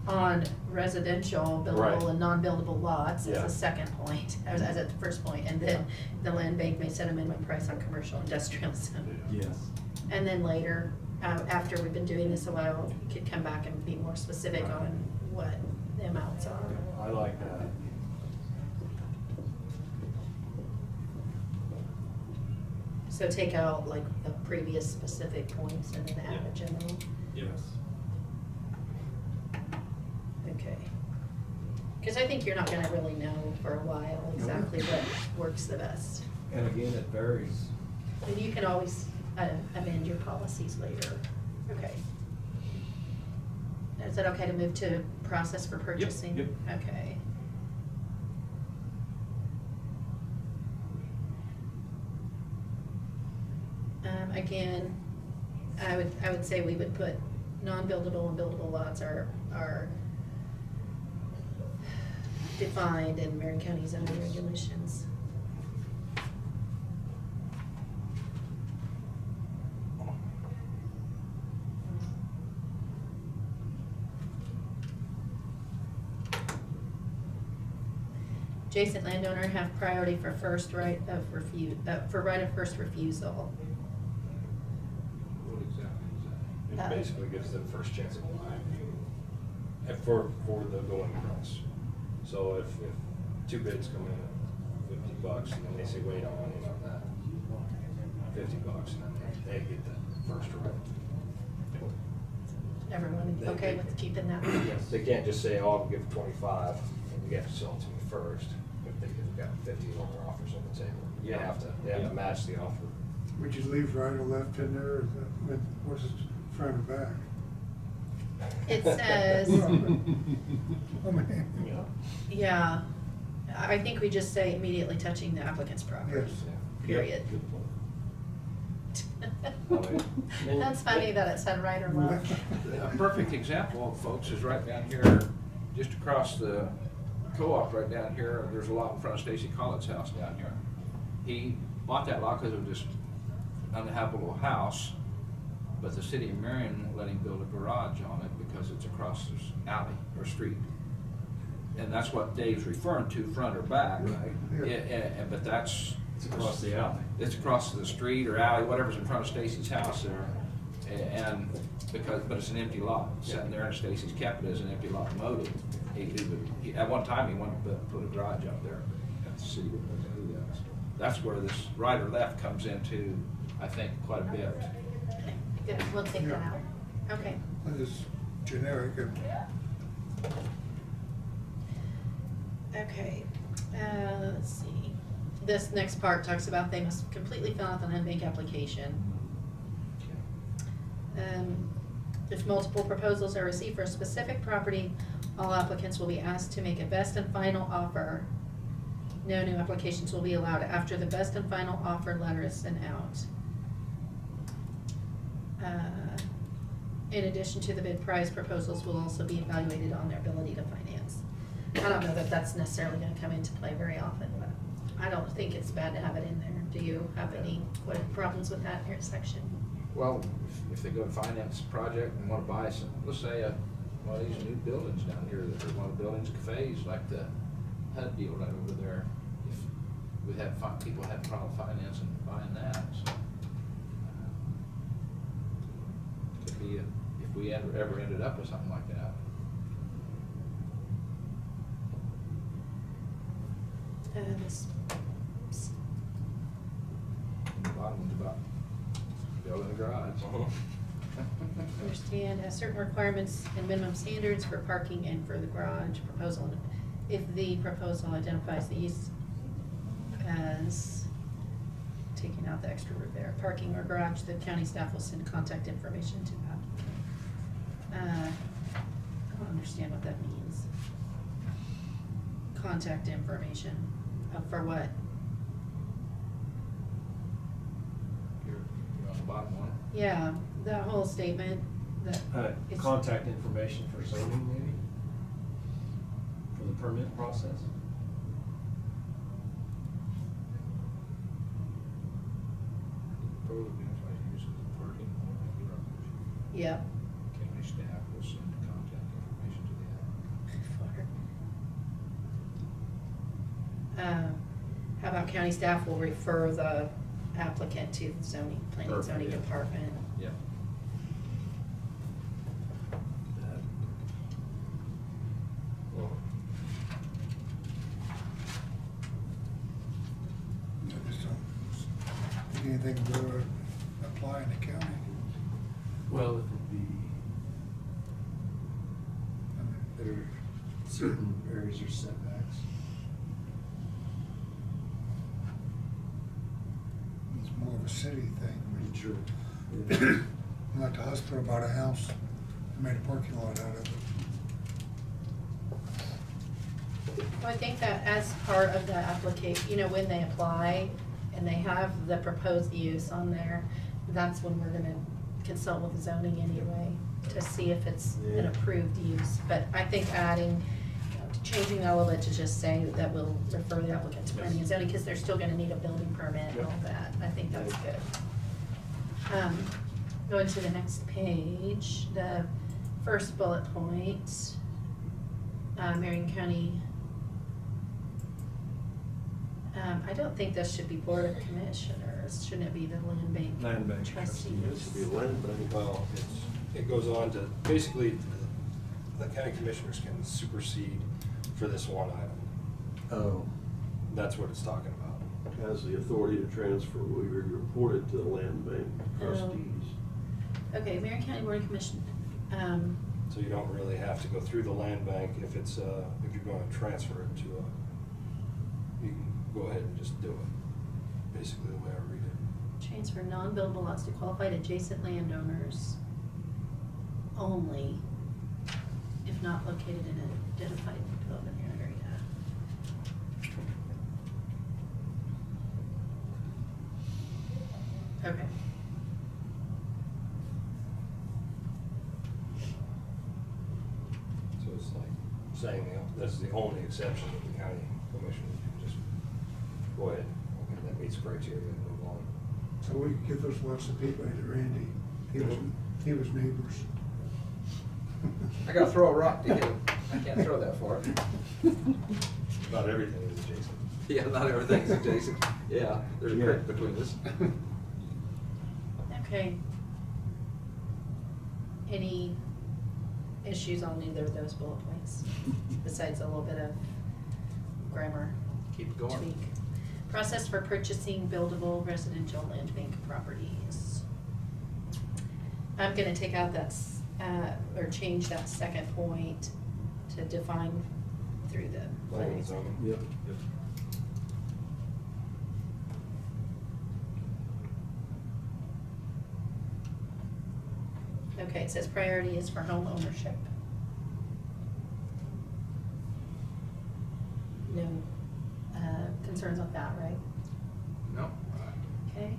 on residential, buildable Right. and non-buildable lots as Yeah. a second point, as a first point, and then the land bank may set a minimum price on commercial industrial zone. Yes. And then later, after we've been doing this a while, you could come back and be more specific Right. on what the amounts are. I like that. So take out like the previous specific points and then add a general. Yes. Okay. Because I think you're not gonna really know for a while exactly what works the best. And again, it varies. And you can always amend your policies later. Okay. Is it okay to move to process for purchasing? yep. Okay. Again, I would say we would put non-buildable and buildable lots are defined in Marion County zoning regulations. Adjacent landowner have priority for first right of right of first refusal. What exactly is that? It basically gives them first chance at buying. And for the going price. So if two bids come in at $50 and then they say, wait, I want it on that, $50, and then they get the first right. Everyone They- okay with keeping that one? Yes. They can't just say, oh, I'll give 25, and you have to sell it to me first. If they've got 50 other offers on the table, they have to match the offer. Would you leave right or left in there, or is that, what's it, front or back? It says, I mean, yeah, I think we just say immediately touching the applicant's property. Yes. Period. That's funny that it said right or left. A perfect example, folks, is right down here, just across the co-op right down here. There's a lot in front of Stacy Collett's house down here. He bought that lot because it was just uninhabitable house, but the city of Marion won't let him build a garage on it because it's across this alley or street. And that's what Dave's referring to, front or back. Right, yeah. But that's. It's across the alley. It's across the street or alley, whatever's in front of Stacy's house there. And but it's an empty lot, sitting there, and Stacy's kept it as an empty lot, mowed it. At one time, he wanted to put a garage up there, and the city wouldn't let him do that. That's where this right or left comes into, I think, quite a bit. Good, we'll take that out. Okay. That is generic, and Okay, let's see. This next part talks about they must completely fill out the land bank application. If multiple proposals are received for a specific property, all applicants will be asked to make a best and final offer. No new applications will be allowed after the best and final offer letter is sent out. In addition to the bid price, proposals will also be evaluated on their ability to finance. I don't know that that's necessarily gonna come into play very often, but I don't think it's bad to have it in there. Do you have any problems with that here section? Well, if they go to finance a project and want to buy some, let's say one of these new buildings down here, that are one of the buildings, cafes, like the HUD deal right over there. If we had people had problem financing buying that, so. Could be if we ever ended up with something like that. This, The bottom one's about building a garage. understand has certain requirements and minimum standards for parking and for the garage proposal. If the proposal identifies the use as, taking out the extra word there, parking or garage, the county staff will send contact information to that. I don't understand what that means. Contact information, for what? You're on the bottom one. Yeah, that whole statement, that. it's- Contact information for zoning maybe? For the permit process? Proposal identifies uses of parking or garage. Yep. County staff will send contact information to the applicant. How about county staff will refer the applicant to the zoning, planning and zoning Perfect, yeah. department? Yep. I just don't think anything would apply in the county. Well, it would be, there are certain areas or setbacks. It's more of a city thing. Sure. Like the hospital bought a house and made a parking lot out of it. Well, I think that as part of the application, you know, when they apply and they have the proposed use on there, that's when we're gonna consult with the zoning anyway, to see if it's an approved use. But I think adding, changing that a little bit to just say that we'll refer the applicant to planning and zoning, because they're still gonna need a building permit and all that. I think that's good. Going to the next page, the first bullet point, Marion County. I don't think this should be Board of Commissioners, shouldn't it be the Land Bank? Land Bank Trustees. It should be a land bank. Well, it goes on to, basically, the county commissioners can supersede for this one item. Oh. That's what it's talking about. Has the authority to transfer, we reported to the land bank trustees. Okay, Marion County Board of Commission, So you don't really have to go through the land bank if it's, if you're gonna transfer it to you can go ahead and just do it, basically the way I read it. transfer non-buildable lots to qualified adjacent landowners only if not located in an identified development area. Okay. So it's like saying this is the only exception that the county commission can just go ahead, okay, that meets criteria and move on. So we could give those lots to people to Randy. He was neighbors. I gotta throw a rock to hit him. I can't throw that far. Not everything is adjacent. Yeah, not everything's adjacent. Yeah, there's a creek between us. Okay. Any issues on either of those bullet points, besides a little bit of grammar Keep it going. tweak? Process for purchasing buildable residential land bank properties. I'm gonna take out that, or change that second point to define through the Planning and zoning. Yep. Okay, it says priority is for home ownership. No concerns with that, right? No. Okay.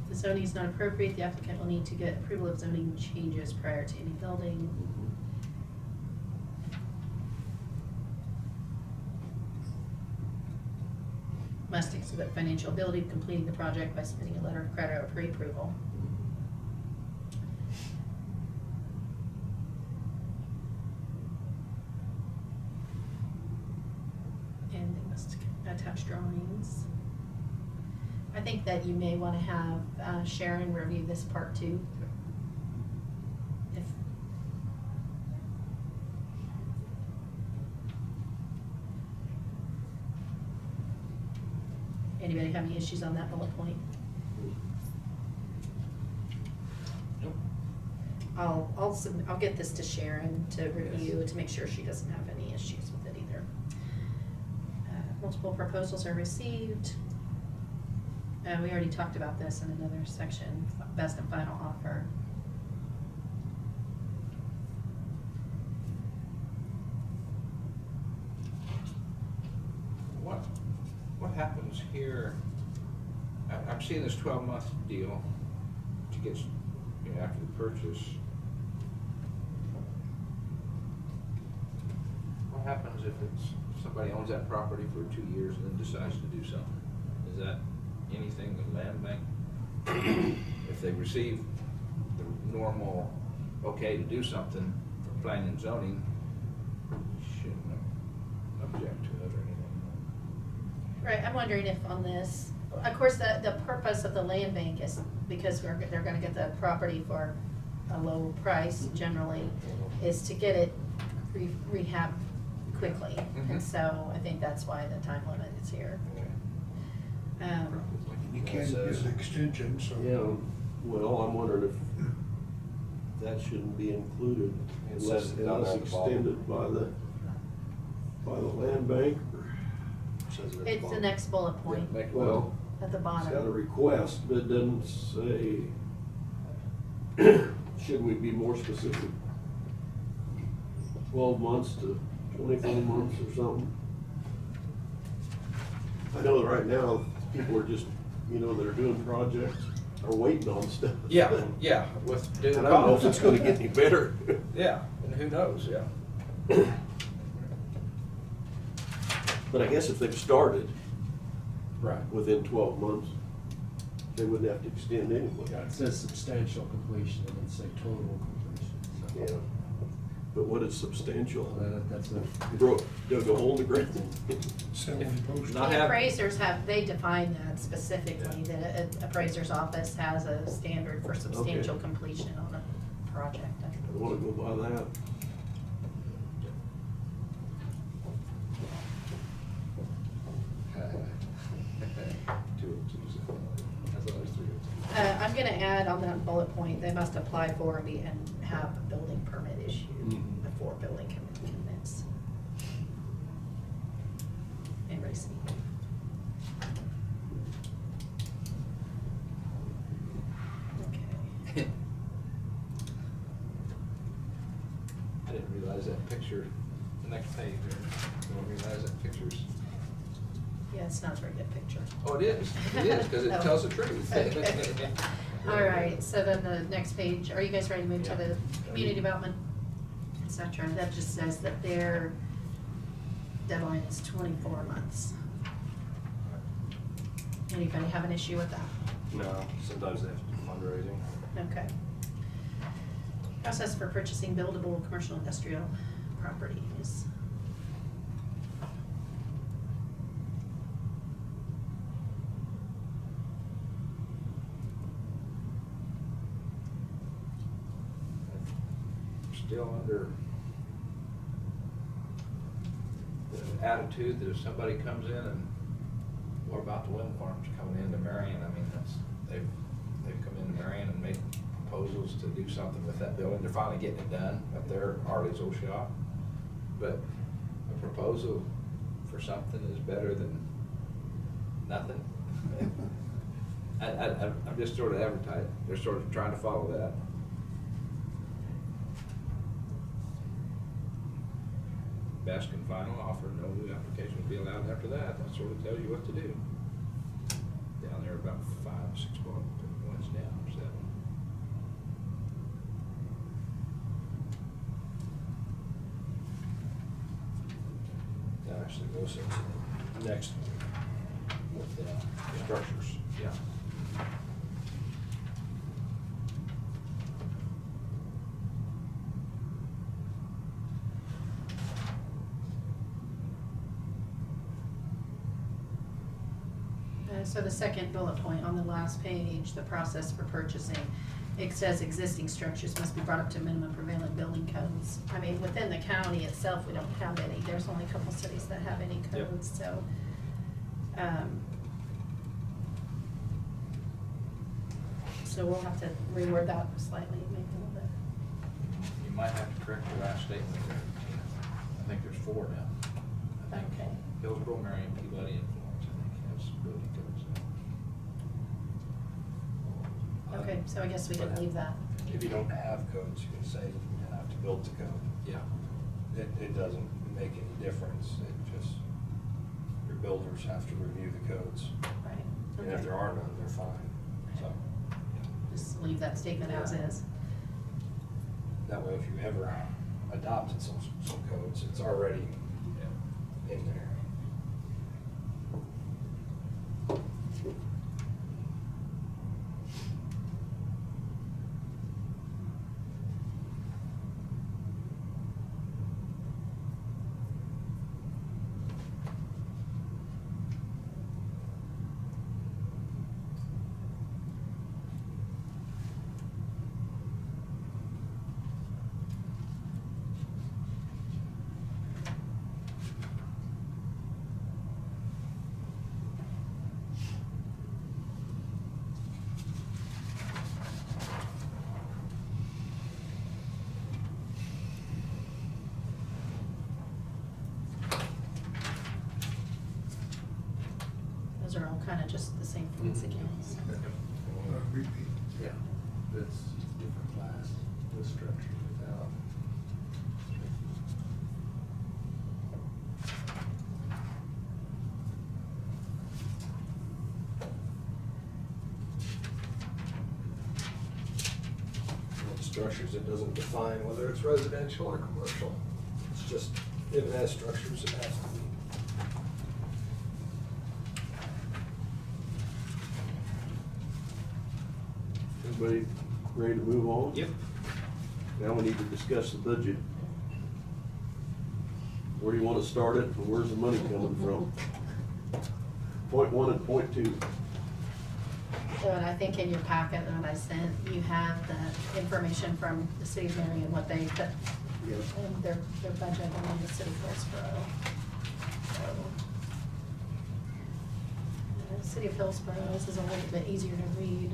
If the zoning is not appropriate, the applicant will need to get approval of zoning changes prior to any building. Must exhibit financial ability of completing the project by submitting a letter of credit or pre-approval. And they must attach drawings. I think that you may wanna have Sharon review this part too. Anybody have any issues on that bullet point? Nope. I'll get this to Sharon to review, to make sure she doesn't have any issues with it either. Multiple proposals are received. We already talked about this in another section, best and final offer. What happens here? I'm seeing this 12-month deal to get, after the purchase. What happens if somebody owns that property for 2 years and then decides to do something? Is that anything the land bank, if they receive the normal okay to do something for planning and zoning, shouldn't object to it or anything? Right, I'm wondering if on this, of course, the purpose of the land bank is because they're gonna get the property for a low price generally, is to get it rehab quickly. And so I think that's why the time limit is here. You can't get an extension, so. Yeah, well, I'm wondering if that shouldn't be included It says it down there unless at the bottom. extended by the land bank. Says it at the It's the bottom. next bullet point Well, at the it's got a bottom. request, but it doesn't say, should we be more specific? 12 months to 24 months or something? I know that right now, people are just, that are doing projects, are waiting on stuff. Yeah, with doing. And I don't know if it's gonna get any better. Yeah, and who knows, yeah. But I guess if they've started Right. within 12 months, they wouldn't have to extend anyway. Yeah, it says substantial completion, it doesn't say total completion, so. Yeah. But what is substantial? That's a. Dug a hole in the ground. Selling post. Not The have- appraisers they define that specifically, that an appraiser's office has a standard for substantial Okay. completion on a project. I wanna go by that. I'm gonna add on that bullet point, they must apply for and have a building permit issued Mhm. before building commits. Anybody see? Okay. I didn't realize that picture, the next page, I didn't realize that picture's. Yeah, it's not a very good picture. Oh, it is, because it Oh. tells the truth. Okay. All right, so then the next page, are you guys ready to move to Yeah. the community development, et cetera? That just says that their deadline is 24 months. Anybody have an issue with that? No, sometimes they have to do fundraising. Okay. Process for purchasing buildable commercial industrial properties. Still under the attitude that if somebody comes in and, what about the wind farms coming into Marion? I mean, they've come into Marion and made proposals to do something with that building. They're finally getting it done at their Arley's old shop. But a proposal for something is better than nothing. I'm just sort of advertising, they're sort of trying to follow that. Best and final offer, no new application will be allowed after that. That sort of tells you what to do. Down there about 5, 6 points down, 7. That actually goes into the next with the structures. Yeah. So the second bullet point on the last page, the process for purchasing, it says existing structures must be brought up to minimum prevailing building codes. I mean, within the county itself, we don't have any. There's only a couple cities that have any Yep. codes, so. So we'll have to reword that slightly, maybe a little bit. You might have to correct the last statement there. I think there's 4 now. I think Okay. Hillsborough, Marion, Peabody, and Florence, I think has building codes now. Okay, so I guess we can leave that. If you don't have codes, you can say you have to build to code. Yeah. It doesn't make any difference. It just, your builders have to review the codes. Right. And if Okay. there are none, they're fine. So, Just leave that statement as is. that way if you ever adopted some codes, it's already in there. Those are all kind of just the same things accounts. Repeat. Yeah, that's different class, the structure without. Structures, it doesn't define whether it's residential or commercial. It's just, if it has structures, it has to be. Everybody ready to move on? Yep. Now we need to discuss the budget. Where do you want to start it, and where's the money coming from? Point 1 and point 2. So, and I think in your packet that I sent, you have the information from the city of Marion, what they put in their budget and the city of Hillsborough. So, the city of Hillsborough, this is a little bit easier to read.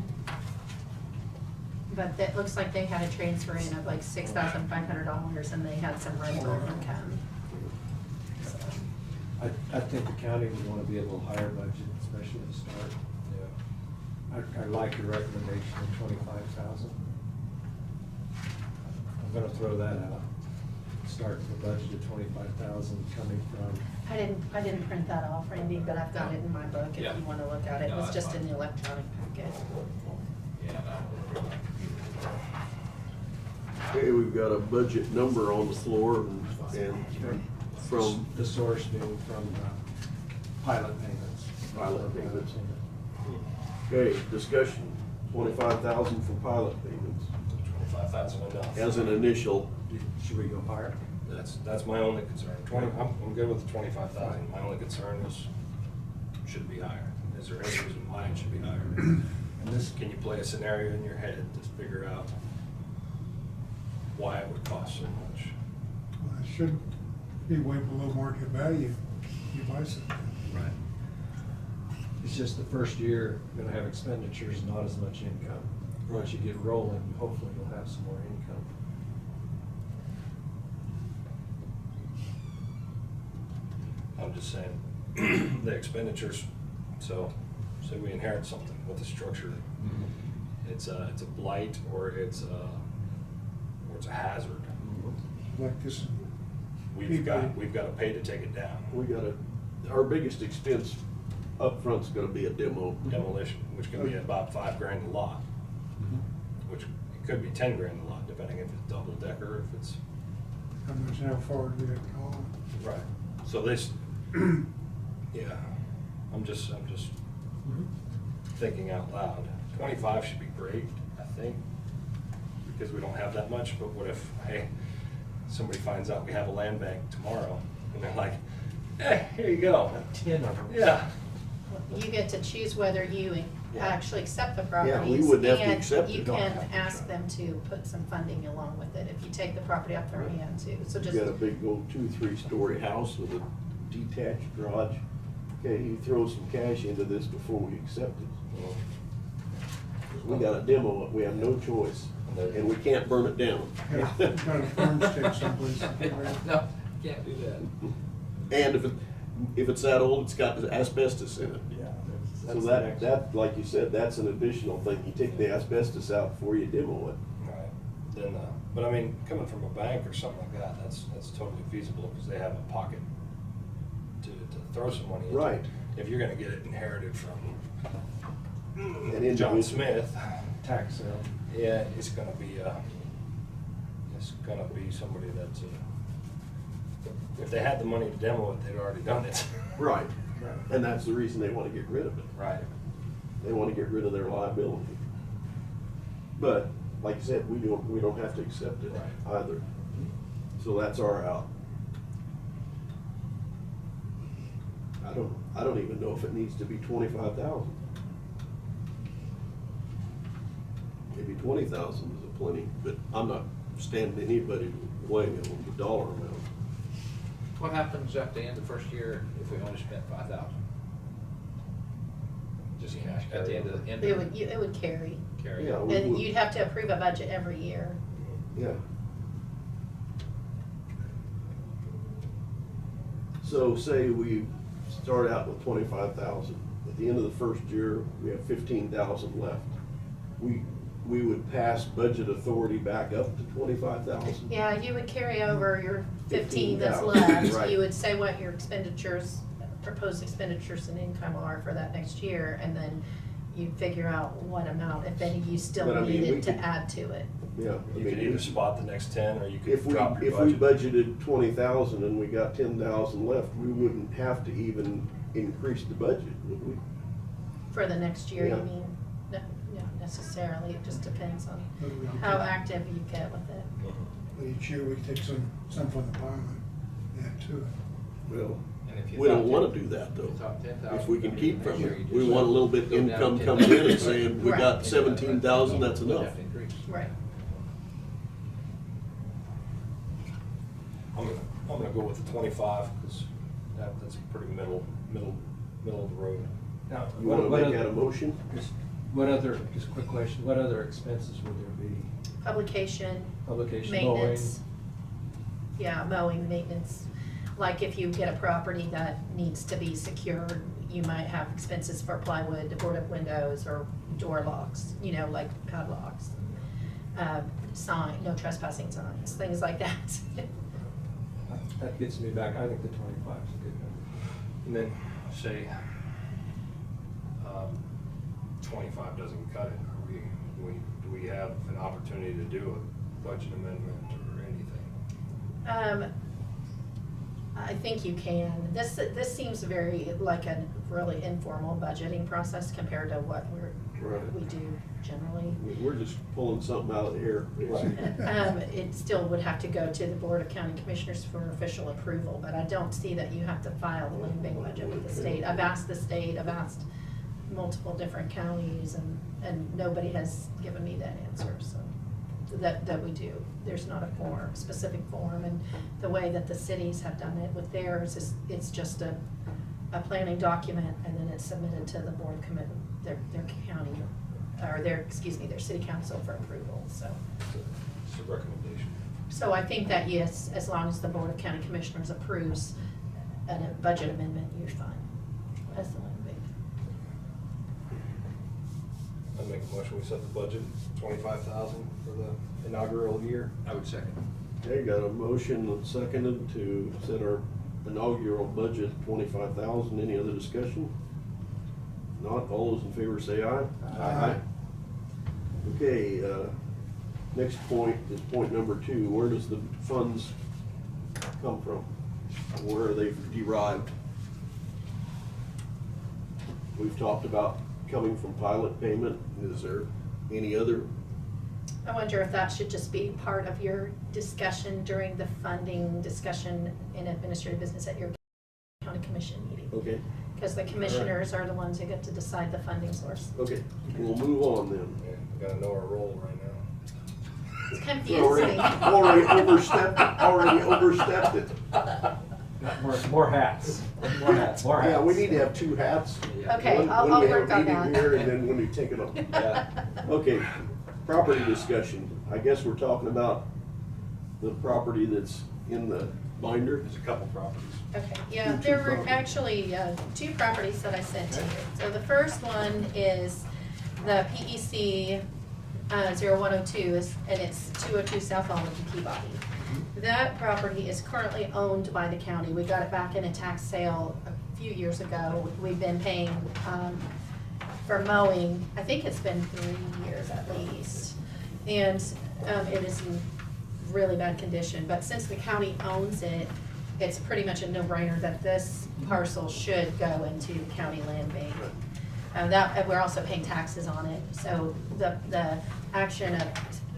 But it looks like they had a transfer in of like $6,500 and they had some rental income. So, I think the county would want to be a little higher budget, especially to start. I like your recommendation of 25,000. I'm gonna throw that out. Start with a budget of 25,000 coming from. I didn't print that off, Randy, but I've got it in my book if Yeah. you want to look at it. It No, was that's just fine. in the electronic packet. Yeah. Okay, we've got a budget number on the floor and from The source being from pilot payments. Pilot payments. Okay, discussion, 25,000 for pilot payments. 25,000 enough. As an initial, Should we go higher? That's my only concern. I'm good with the 25,000. My only concern is, should it be higher? Is there any reason why it should be higher? And this, Can you play a scenario in your head to figure out why it would cost so much? Well, it should be way below market value. You buy something. Right. it's just the first year, you're gonna have expenditures, not as much income. Once you get rolling, hopefully you'll have some more income. I'm just saying, the expenditures, so, say we inherit something with a structure, it's a blight, or it's a hazard. Like this. We've got to pay to take it down. our biggest expense upfront's gonna be a demo. Demolition, which can be about $5,000 a lot, which it could be $10,000 a lot, depending if it's double decker, if it's. How much, how far do we have to go? Right. So this, yeah, I'm just thinking out loud. 25 should be great, I think, because we don't have that much, but what if, hey, somebody finds out we have a land bank tomorrow, and they're like, hey, here you go. 10 of them. Yeah. You get to choose whether you Yeah. actually accept the Yeah, properties. we wouldn't have to accept And you it. can Don't have to ask accept them to put some funding along with it if you take the property off their hand too. So You just, got a big old 2-3 story house with a detached garage. Okay, you throw some cash into this before we accept it. We gotta demo it, we have no choice, and we can't burn it down. Yeah, got a farm stick someplace to get rid of. No, can't do that. And if it's that old, it's got asbestos in it. Yeah. So that, like you said, that's an additional thing. You take the asbestos out before you demo it. Right, then, but I mean, coming from a bank or something like that, that's totally feasible, because they have a pocket to throw some money into. Right. If you're gonna get it inherited from individual- John Smith, Tax sale. yeah, it's gonna be somebody that's, if they had the money to demo it, they'd already done it. Right. And that's the reason they wanna get rid of it. Right. They wanna get rid of their liability. But, like you said, we don't have to accept it Right. either. So that's our out. I don't even know if it needs to be 25,000. Maybe 20,000 is a plenty, but I'm not standing anybody weighing it on the dollar amount. What happens at the end of the first year if we only spent 5,000? Just cash. At the end of the It would carry. carry? Yeah. And you'd have to approve a budget every year. Yeah. So say we start out with 25,000. At the end of the first year, we have 15,000 left. We would pass budget authority back up to 25,000. Yeah, you would carry over your 15 that's 15,000, left. right. You would say what your expenditures, proposed expenditures and income are for that next year, and then you'd figure out what amount, if any, you But I still mean, we needed to could- add to it. Yeah. I You mean, could either spot the next 10, or you could If we drop your budget. budgeted 20,000 and we got 10,000 left, we wouldn't have to even increase the budget, would we? For the next year, you Yeah. mean? No, not necessarily, it just depends on But we could how take- active you get with it. But each year we take some from the pilot, add to it. Well, And if you we don't thought wanna 10 do that though. you thought 10,000 If we can coming keep in from next year, it, you we just want a little bit go down income 10,000. coming in and saying, we Right. got 17,000, that's You'd enough. have to increase. Right. I'm gonna go with the 25, because that's pretty middle of the road. Now, You wanna what make that a other, motion? just a quick question, what other expenses would there be? Publication, Publication, mowing? maintenance. Yeah, mowing, maintenance. Like if you get a property that needs to be secured, you might have expenses for plywood, boarded windows, or door locks, like padlocks. Sign, no trespassing signs, things like that. That gets me back, I think the 25 is a good number. And then, say, 25 doesn't cut it. Do we have an opportunity to do a budget amendment or anything? I think you can. This seems very like a really informal budgeting process compared to what Right. we do generally. We're just pulling something out of the air. It still would have to go to the Board of County Commissioners for official approval, but I don't see that you have to file the land bank budget with the state. I've asked the state, I've asked multiple different counties, and nobody has given me that answer, so, that we do. There's not a specific form, and the way that the cities have done it with theirs is, it's just a planning document, and then it's submitted to the board committee, their county, or their city council for approval, so. It's a recommendation. So I think that yes, as long as the Board of County Commissioners approves a budget amendment, you're fine. That's the land bank. I'd make a motion, we set the budget 25,000 for the inaugural year. I would second. Okay, got a motion and seconded to set our inaugural budget 25,000. Any other discussion? Not, all those in favor say aye. Aye. Okay, next point is point number 2. Where does the funds come from? Where are they derived? We've talked about coming from pilot payment. Is there any other? I wonder if that should just be part of your discussion during the funding discussion in administrative business at your county commission meeting. Okay, Because the commissioners are the ones who get to decide the funding source. okay, we'll move on then. Yeah, we gotta know our role right now. It's Already confusing. overstepped it. More hats. More hats. Yeah, we need to have two hats. Okay, One- I'll when we have work a on meeting that. here, and then when we take it off. Okay, property discussion. I guess we're talking about the property that's in the binder. There's a couple properties. Okay, yeah, Two there were properties. actually two properties that I sent to you. So the first one is the PEC 0102, and it's 202 South Olive in Peabody. That property is currently owned by the county. We got it back in a tax sale a few years ago. We've been paying for mowing, I think it's been 3 years at least. And it is in really bad condition, but since the county owns it, it's pretty much a no-brainer that this parcel should go into the county land bank. And we're also paying taxes on it, so the action of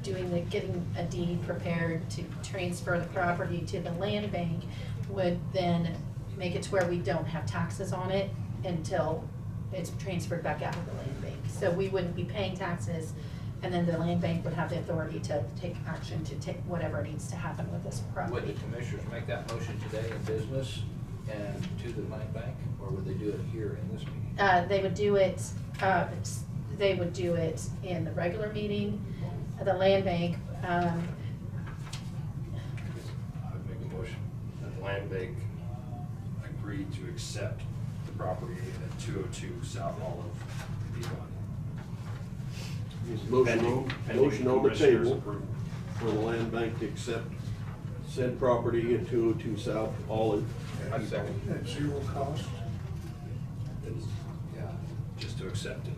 getting a deed prepared to transfer the property to the land bank would then make it to where we don't have taxes on it until it's transferred back out of the land bank. So we wouldn't be paying taxes, and then the land bank would have the authority to take action to take whatever needs to happen with this Would property. the commissioners make that motion today in business and to the land bank, or would they do it here in this meeting? They would do it in the regular meeting, the land bank. I would make a motion that the land bank agree to accept the property at 202 South Olive, Peabody. Motion on the Commissioner's table approval. for the land bank to accept said property at 202 South Olive. I second. At zero cost. Yeah, just to accept it.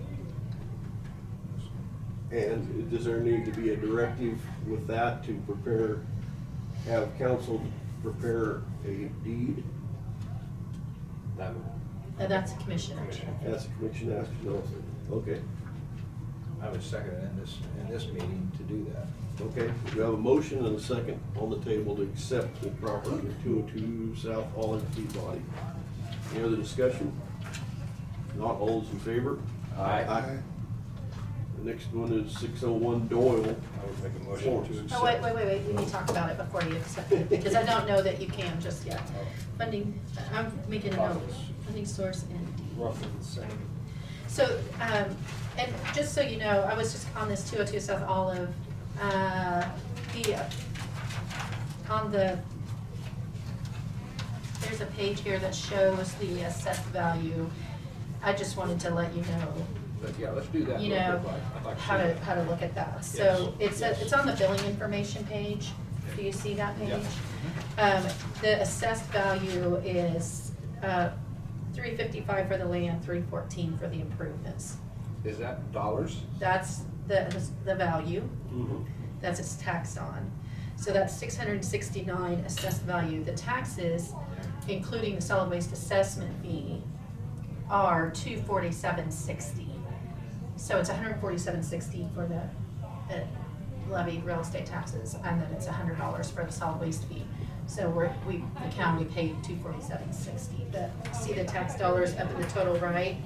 And does there need to be a directive with that to prepare, have council prepare a deed? That would, And that's a commission action. That's a commission action also. Okay, I would second it in this meeting to do that. okay. We have a motion and a second on the table to accept the property at 202 South Olive Peabody. Any other discussion? Not all those in favor? Aye. The next one is 601 Doyle. I would make a motion to accept. Oh, wait, we need to talk about it before you accept it, because I don't know that you can just yet. Funding, I'm making a note, funding source and deed. Roughly the same. So, and just so you know, I was just on this 202 South Olive, there's a page here that shows the assessed value. I just wanted to let you know, But yeah, let's do that. you real know, quick. I'd like to how see to, that. how to look at that. So Yes. it's on the billing information page. Do you see that Yeah. page? The assessed value is, $355 for the land, $314 for the improvements. Is that dollars? That's the value, that's it's taxed on. So that's $669 assessed value. The taxes, including the solid waste assessment fee, are $247.60. So it's $147.60 for the levied real estate taxes, and then it's $100 for the solid waste fee. So the county paid $247.60. See the tax dollars up in the total right?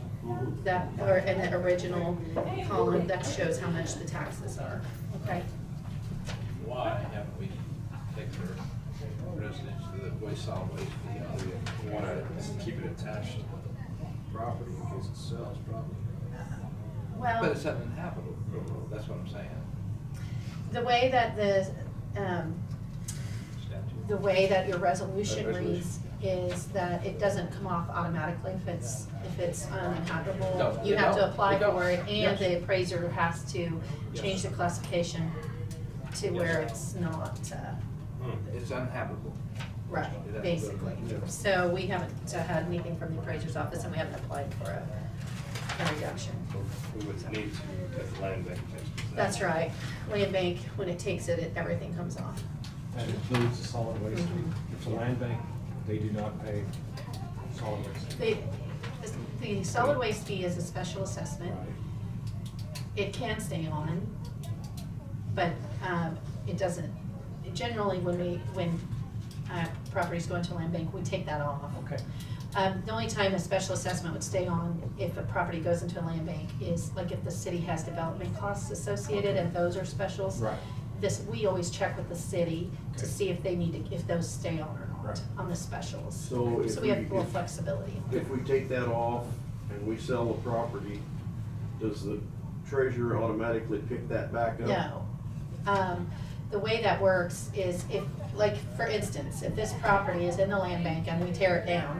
That, or in the original column, that shows how much the taxes are, okay? Why haven't we taken our residents to the waste, solid waste fee? We want to keep it attached to the property in case it sells, probably. Well, But it's uninhabitable, that's what I'm saying. the way that Statute. the way that your resolution Resolution. reads is that it doesn't come off automatically if it's uninhabitable. No, You it have to don't. apply It don't. for it, and Yes. the appraiser has to Yes. change the classification to where Yes. it's not, It's uninhabitable. right, That's basically. good. So we haven't had anything from the appraiser's office, and we haven't applied for a reduction. We would need to, if the land bank takes it. That's right. Land bank, when it takes it, everything comes off. That includes the solid waste fee. Mhm. If it's a land bank, they do not pay solid waste. The solid waste fee is a special assessment. Right. It can stay on, but it doesn't. Generally, when properties go into land bank, we take that off. Okay. The only time a special assessment would stay on if a property goes into a land bank is like if the city has development costs associated, and those are specials. Right. we always check with the city to see if they need to, if those stay on or not, Right. on the specials. So if we have a we- little flexibility. If we take that off and we sell the property, does the treasurer automatically pick that back up? No. The way that works is if, like, for instance, if this property is in the land bank and we tear it down,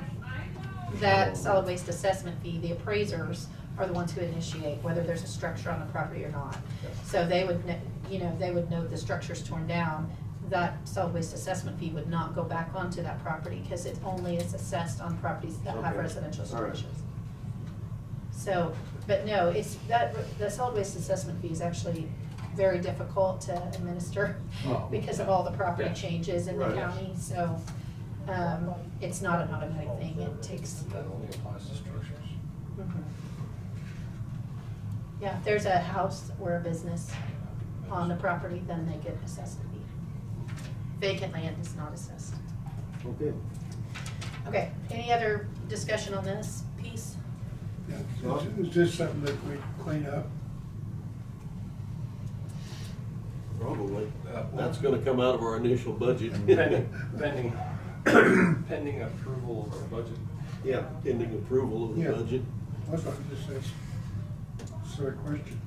that solid waste assessment fee, the appraisers are the ones who initiate whether there's a structure on the property or not. So they would, they would know the structure's torn down, that solid waste assessment fee would not go back onto that property because it only is assessed on properties that have Okay. residential All right. structures. So, but no, the solid waste assessment fee is actually very difficult to administer Oh, because of all the property yeah. changes in the Right. county, so, it's not an automatic thing, it takes. That only applies to structures. Mhm. Yeah, if there's a house or a business on the property, then they get assessed a fee. Vacant land is not assessed. Okay. Okay, any other discussion on this piece? Yeah, is this something that we clean up? Probably. That's gonna come out of our initial budget. Pending approval of our budget. Yeah, pending approval of the Yeah. budget. That's what I just asked. Sort of question.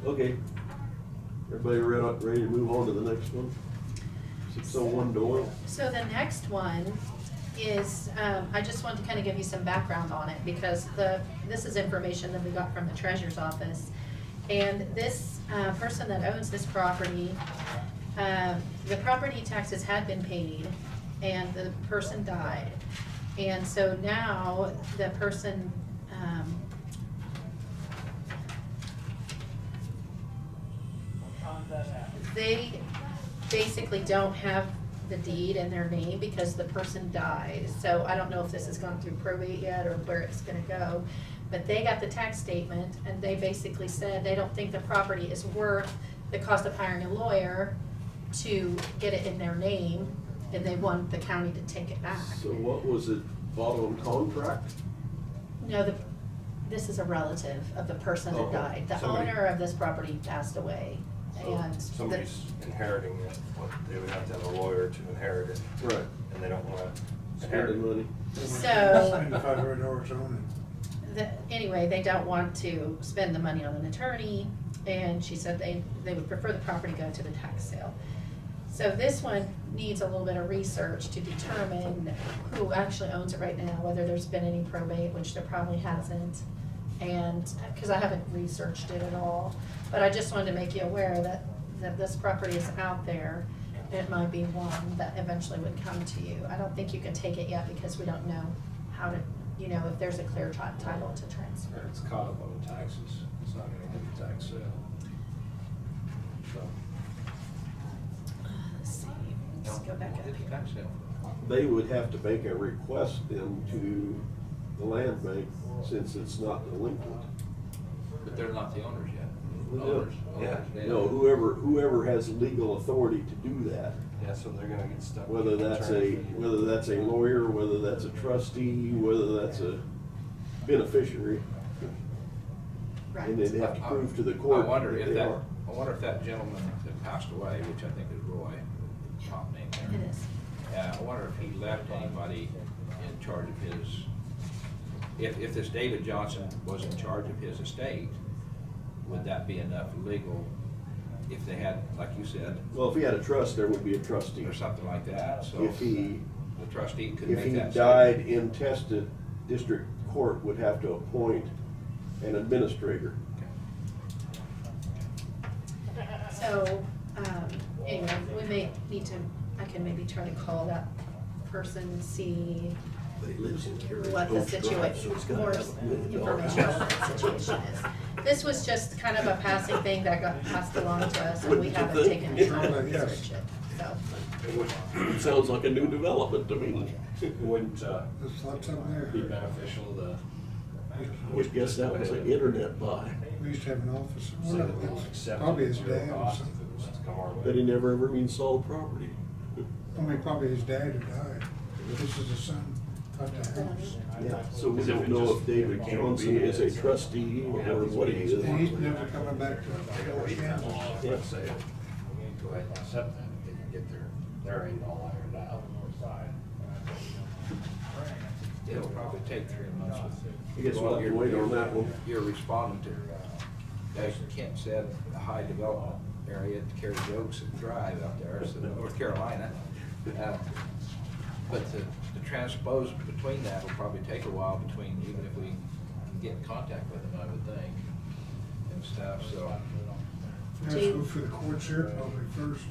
Okay. Everybody ready to move on to the next one? 601 Doyle. So the next one is, I just want to kind of give you some background on it because this is information that we got from the treasurer's office. And this person that owns this property, the property taxes had been paid and the person died. And so now the person, they basically don't have the deed in their name because the person died. So I don't know if this has gone through probate yet or where it's gonna go. But they got the tax statement and they basically said they don't think the property is worth the cost of hiring a lawyer to get it in their name, and they want the county to take it back. So what was it, bought on contract? No, this is a relative of the person that Okay. died. The Somebody- owner of this property passed away, and Somebody's inheriting it, what, they would have to have a lawyer to inherit it, Right. and they don't wanna inherit Spending it. money. So- Spend $500 on anyway, they don't want to spend the money on an attorney, and she said they would prefer the property go to the tax sale. So this one needs a little bit of research to determine who actually owns it right now, whether there's been any probate, which there probably hasn't. And, because I haven't researched it at all, but I just wanted to make you aware that this property is out there. It might be one that eventually would come to you. I don't think you can take it yet because we don't know how to, if there's a clear title to transfer. It's caught up on the taxes, it's not gonna hit the tax sale. So, Let's see, let's go back up It's here. tax sale. They would have to make a request then to the land bank since it's not delinquent. But they're not the owners yet. Yeah. Owners, yeah. No, whoever has legal authority to do that, yeah, so they're gonna get stuck. whether with that's attorney a, fee. whether that's a lawyer, whether that's a trustee, whether that's a beneficiary, and they'd have to prove to the court I wonder that if they that, are. I wonder if that gentleman that passed away, which I think is Roy, top name there. It is. I wonder if he left anybody in charge of his, if this David Johnson was in charge of his estate, would that be enough legal if they had, like you said, Well, if he had a trust, there would be a trustee. or something like that, so If he, the trustee could if make he that died statement. intestate, district court would have to appoint an administrator. So, anyway, we may need to, I can maybe try to call that person and see But he lives in Carriage what the Oaks Drive, so situation, he's gotta more have $1 million. information on that situation is. This was just kind of a passing thing that got passed along to us, and we Wouldn't you haven't think? taken the time to Yes. research it, so. It would, Sounds like a new development to me. it wouldn't, There's lots of them be there. beneficial to. Would guess that was an internet buy. We used to have an office. Say Well, that we'll it's accept probably it his at zero dad or cost if something. it was to come our way. But he never ever even sold property. I mean, probably his dad who died. This is his son, got the house. Yeah, so we As if don't it know just if David became Johnson is a BS. trustee or what he is. And he's never coming back to They gotta wait that long, Yeah. let's say. go ahead and accept that if they can get their end all ironed out. It'll probably take 3 months. I guess we'll have to wait on that one. You're responding to, as Kent said, a high development area to carry jokes and drive out there, so North Carolina. But to transpose between that will probably take a while between, even if we can get in contact with them, I would think, and stuff, so. Let's go for the courts here, probably first,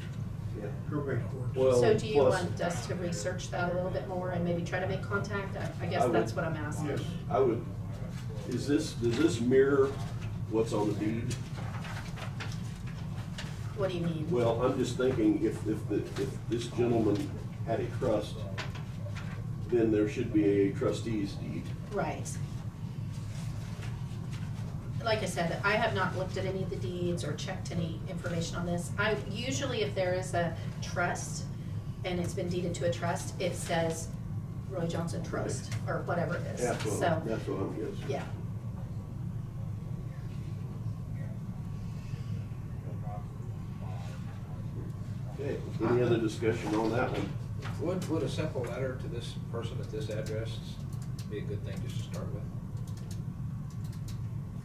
Yeah. probate courts. Well, So do you plus- want us to research that a little bit more and maybe try to make contact? I guess I would- that's what I'm asking. Yes. I would, does this mirror what's on the deed? What do you mean? Well, I'm just thinking, if this gentleman had a trust, then there should be a trustee's deed. Right. Like I said, I have not looked at any of the deeds or checked any information on this. Usually if there is a trust and it's been deeded to a trust, it says Roy Johnson Trust or whatever it is. That's what So, I'm guessing. yeah. Okay, any other discussion on that one? Would a simple letter to this person at this address be a good thing just to start with?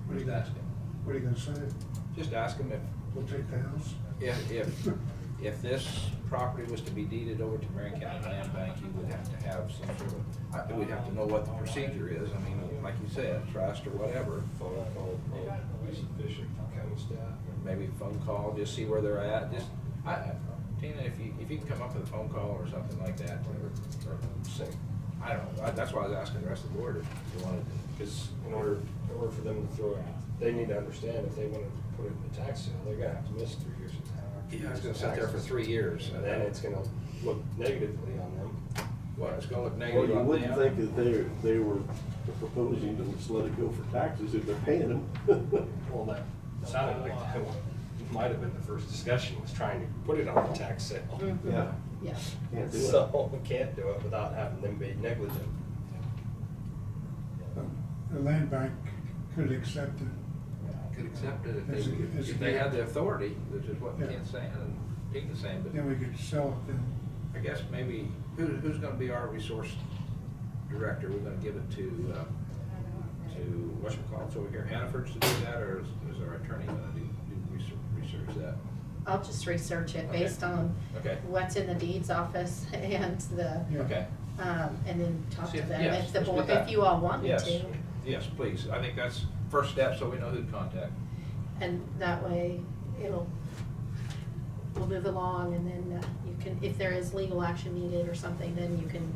What are you Just gonna, ask him. what are you gonna say? Just ask him We'll take the house? if this property was to be deeded over to Marion County Land Bank, you would have to have some sort of, we'd have to know what the procedure is. I mean, like you said, trust or whatever. Phone call, be sufficient for county staff. Maybe a phone call, just see where they're at. Just, Tina, if you can come up with a phone call or something like that, or say, I don't know, that's why I was asking the rest of the board if you wanted to. Because in order for them to throw it, they need to understand if they want to put it in the tax sale, they're gonna have to miss 3 years of tax. Yeah, it's gonna sit there for 3 years. And then it's gonna look negatively on them. What, it's gonna look Well, negative you on wouldn't them? think that they were proposing to just let it go for taxes if they're paying them. Well, that sounded like that might have been the first discussion, was trying to put it on the tax sale. Mhm. Yeah, Yeah. can't do it. So we can't do it without having them be negligent. The land bank could accept it. Could accept it As a- as a if they gift. had the authority, which is what Yeah. Kent's saying, and Tina's saying, but Then we could sell it then. I guess maybe, who's gonna be our resource director? We're gonna give it to whatchamacallits over here, Hannaford's to do that, or is our attorney gonna do research that? I'll just research it Okay. based on Okay. what's in the deeds office and the, Yeah. Okay. and then talk See to if- them yes, if the let's do board, that. if you all want me Yes, to. yes, please. I think that's first step, so we know who to contact. And that way, we'll move along and then you can, if there is legal action needed or something, then you can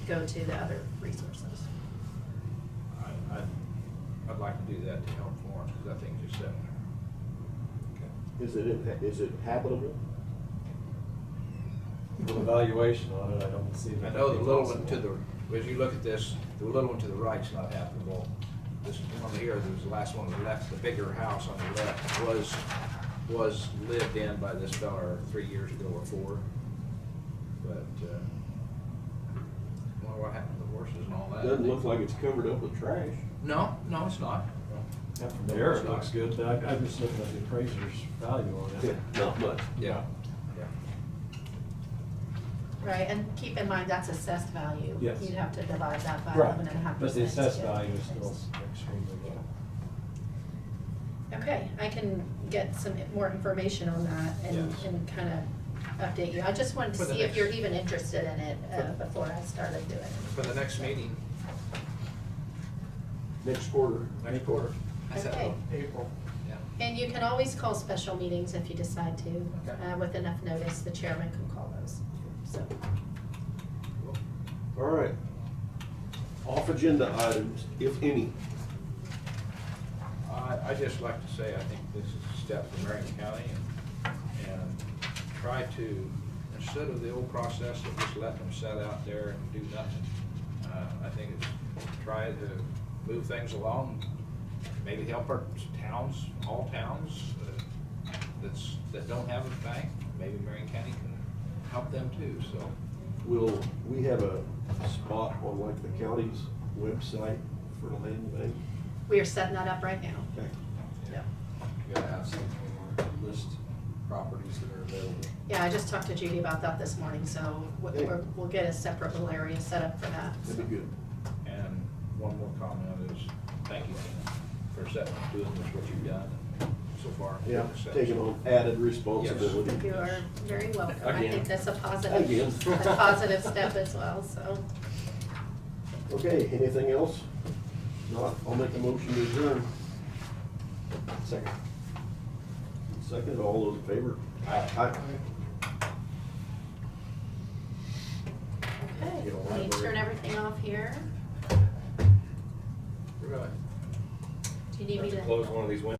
go to the other resources. I'd like to do that to help Florence, because I think just that. Is it habitable? An evaluation on it, I don't see. I know the little one to as you look at this, the little one to the right's not habitable. This one here, there's the last one on the left, the bigger house on the left was lived in by this fella 3 years ago or 4. But, well, what happened to the horses and all that? Doesn't look like it's covered up with trash. No, it's not. Yeah, from there, it looks good, but I'm just looking at the appraiser's value on it. Not much. Yeah. Right, and keep in mind, that's assessed value. Yes. You'd have to divide that by Right, 11.5%. but the assessed to get value is it. still extremely low. Okay, I can get some more information on that and, Yes. and kind of update you. I just wanted to For the see if next- you're even interested in it before I started doing it. For the next meeting, Next quarter. next quarter. I said, Okay. April. Yeah. And you can always call special meetings if you decide to. Okay. With enough notice, the chairman can call those, so. All right. Off agenda items, if any. I just like to say, I think this is a step for Marion County and try to, instead of the old process of just letting them sit out there and do nothing, I think it's try to move things along, maybe help our towns, all towns that don't have a bank, maybe Marion County can help them too, so. Will we have a spot on like the county's website for the land bank? We are setting that up right now. Okay. Yeah. You gotta have something on our list. properties that are available. Yeah, I just talked to Judy about that this morning, so we'll get a separate little area set up for that. That'd be good. And one more comment is, thank you, Tina, for doing this, what you've done so far. Yeah, taking on added responsibility. You are very welcome. I Again. think that's a Again. positive step as well, so. Okay, anything else? Not, I'll make a motion to adjourn. Second. Second, all those in favor? Aye. Okay, Get all let me that turn ready. everything off here. Really? Do you need me Have to to? close one of these windows.